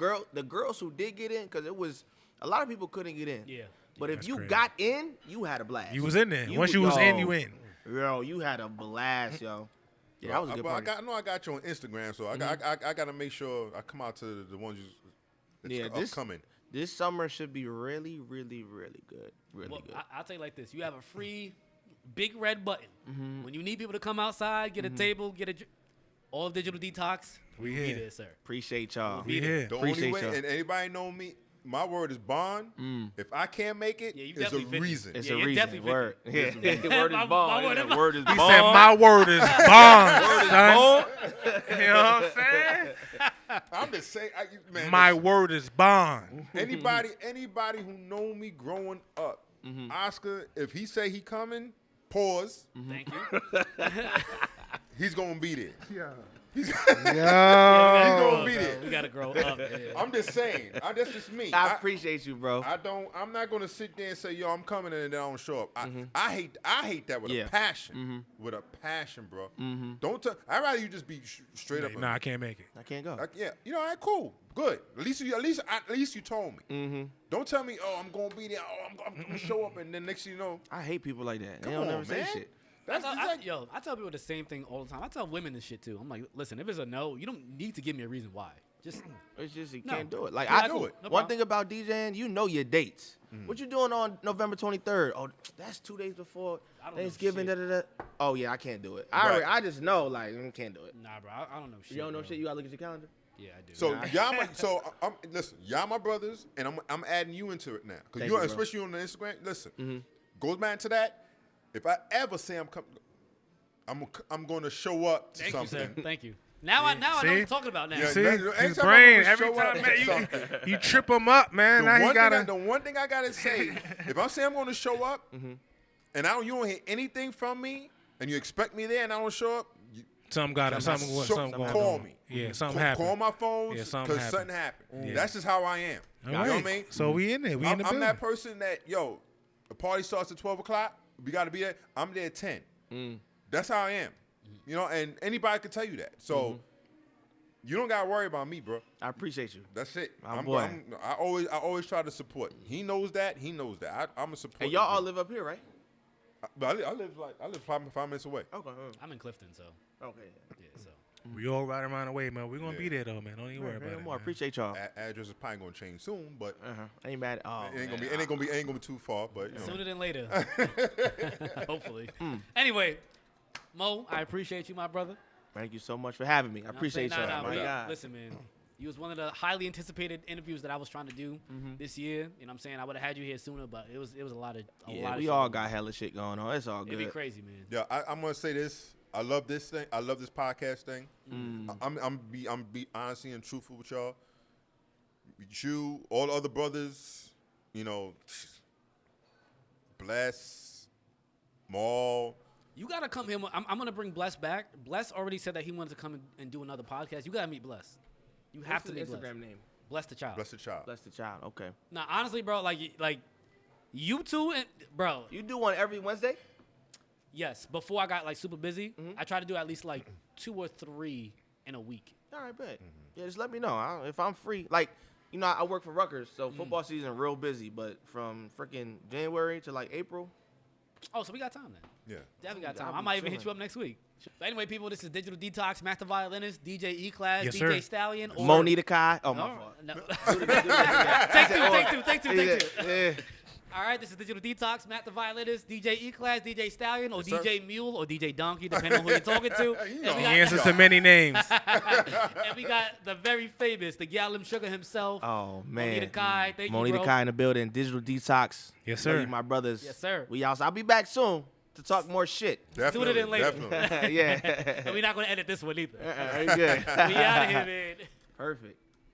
D: girls who did get in, because it was a lot of people couldn't get in.
A: Yeah.
D: But if
B: That's
D: you
B: crazy.
D: got in, you had a blast.
B: You was in there. Once you was in, you in.
D: Yo, you had a blast, yo. Yeah, that was a good party.
C: I got you on Instagram, so I got to make sure I come out to the ones that's upcoming.
D: This summer should be really, really, really good. Really
A: Well,
D: good.
A: I'll tell you like this: you have a free big red button. When you need people to come outside, get a table, get a all Digital Detox.
B: We
A: be
B: here.
A: there, sir.
D: Appreciate y'all.
B: We here.
C: The only
D: Appreciate
C: way,
D: y'all.
C: and anybody know me, my word is bond. If I can't make it,
A: Yeah, you
C: it's a
A: definitely 50.
C: reason.
D: It's
A: Yeah,
D: a
A: you're
D: reason.
A: definitely
D: Word.
A: fifty.
D: Yeah. Word is
A: My
D: bond.
A: word is
D: Yeah, word is
B: He
D: bond.
B: said, "My word is bond, son." You know what I'm saying?
C: I'm just saying, man.
B: My
C: listen,
B: word is bond.
C: anybody who know me growing up, Oscar, if he say he coming, pause.
A: Thank you.
C: He's gonna be there. He's
B: Yo.
C: gonna be there.
A: We gotta grow up. Yeah.
C: I'm just saying. That's just me.
D: I appreciate you, bro.
C: I'm not gonna sit there and say, yo, I'm coming and then I don't show up. I hate that with
D: Yeah.
C: a passion. With a passion, bro. Don't tell. I'd rather you just be straight up.
B: Nah, I can't make it.
D: I can't go.
C: Like, yeah, you know, all right, cool, good. At least you told me. Don't tell me, oh, I'm gonna be there. Oh, I'm gonna show up, and then next thing you know,
D: I hate people like that. They
C: come
D: don't
C: on,
D: never say
C: man.
D: shit.
C: That's
A: I tell people the same thing all the time. I tell women this shit too. I'm like, listen, if it's a no, you don't need to give me a reason why. Just
D: It's just you
A: No.
D: can't do it. Like
A: Yeah,
D: I
A: cool.
D: do it.
A: No
D: One
A: problem.
D: thing about DJing, you know your dates. What you doing on November 23rd? Oh, that's 2 days before
A: I don't know
D: Thanksgiving. Da,
A: shit.
D: da, da. Oh yeah, I can't do it.
C: Right.
D: I just know like can't do it.
A: nah, bro. I don't know shit.
D: You don't know
A: bro.
D: shit. You gotta look at your calendar.
A: Yeah, I do.
C: so listen, y'all my brothers, and I'm adding you into it now, because
D: Thank
C: you,
D: you, bro.
C: especially on the Instagram. Listen, goes back to that. If I ever say I'm coming, I'm going to show up to
A: Thank you,
C: something.
A: sir. Thank you. Now I know what
B: See?
A: you're talking about now.
C: Yeah,
B: See,
C: anytime
B: his
C: I'm
B: brain,
C: gonna
B: every
C: show up
B: time,
C: to
B: man,
C: something.
B: you trip him up, man. Now he gotta.
C: The one thing I gotta say, if I say I'm going to show up, and you don't hear anything from me, and you expect me there, and I don't show up,
B: Something going
C: call
B: on.
C: me.
B: Yeah, something happened.
C: Call my phone
B: Yeah,
C: because
B: something
C: something happened.
B: Yeah.
C: That's just how I am.
B: All
C: You know what I
B: right.
C: mean?
B: So we in there. We in the
C: I'm
B: building.
C: that person that, yo, the party starts at 12 o'clock. We got to be there. I'm there at 10. That's how I am. You know, and anybody could tell you that. So you don't got to worry about me, bro.
D: I appreciate you.
C: That's it.
D: My boy.
C: I always try to support. He knows that. He knows that. I'm a supporter.
D: And y'all all live up here, right?
C: But I live 5 minutes away.
D: Okay.
A: I'm in Clifton, so
D: Okay.
A: yeah. So
B: We all right around the way, man. We gonna be there though, man. Don't even worry about it.
D: I
B: Man.
D: appreciate y'all.
C: Address is probably gonna change soon, but
D: Ain't mad. Oh,
C: it ain't gonna be too far. But you know.
A: sooner than later, hopefully. Anyway, Mo, I appreciate you, my brother.
D: Thank you so much for having me. I appreciate y'all.
A: Nah,
D: My God.
A: listen, man. You was one of the highly anticipated interviews that I was trying to do this year. You know what I'm saying? I would have had you here sooner, but it was a lot of
D: Yeah, we
A: shit
D: all
A: going
D: got
A: on.
D: hella shit going on. It's all
A: It'd be
D: good.
A: crazy, man.
C: Yeah, I'm gonna say this. I love this thing. I love this podcast thing. I'm be honestly and truthful with y'all. You, all the other brothers, you know, Bless, Maul.
A: You gotta come here. I'm gonna bring Bless back. Bless already said that he wanted to come and do another podcast. You gotta meet Bless. You have
D: What's
A: to
D: the
A: meet Bless.
D: Instagram name?
A: Bless the child.
C: Bless the child.
D: Bless the child. Okay.
A: Now, honestly, bro, like you two and bro.
D: You do one every Wednesday?
A: Yes. Before I got like super busy, I try to do at least like 2 or 3 in a week.
D: All right, bet. Yeah, just let me know. If I'm free. Like, you know, I work for Rutgers, so football season real busy. But from freaking January to like April.
A: Oh, so we got time then.
C: Yeah.
A: Definitely got
D: I'll
A: time.
D: be
A: I might even hit
D: chilling.
A: you up next week. But anyway, people, this is Digital Detox, Master Violinist, DJ E-Class,
B: Yes,
A: DJ
B: sir.
A: Stallion. Or
D: Monita Kai. Oh, my
A: No,
D: fault.
A: no.
D: Do it
A: Take two.
D: Yeah.
A: All right, this is Digital Detox, Matt the Violinist, DJ E-Class, DJ Stallion, or
C: Yes, sir.
A: DJ Mule, or DJ Donkey, depending on who you're talking to.
C: You
A: And
C: know.
A: we
B: He
A: got-
B: answers to many names.
A: and we got the very famous, the Gallim Sugar himself,
D: Oh, man.
A: Monita Kai. Thank you,
D: Monita
A: bro.
D: Kai in the building. Digital Detox.
B: Yes,
D: Love
B: sir.
D: you, my brothers.
A: Yes, sir.
D: We out. I'll be back soon. to talk more shit.
C: Definitely,
A: Tune it in later.
C: definitely.
D: Yeah.
A: And we're not gonna edit this one either.
D: Good.
A: We out of here, man.
D: Perfect.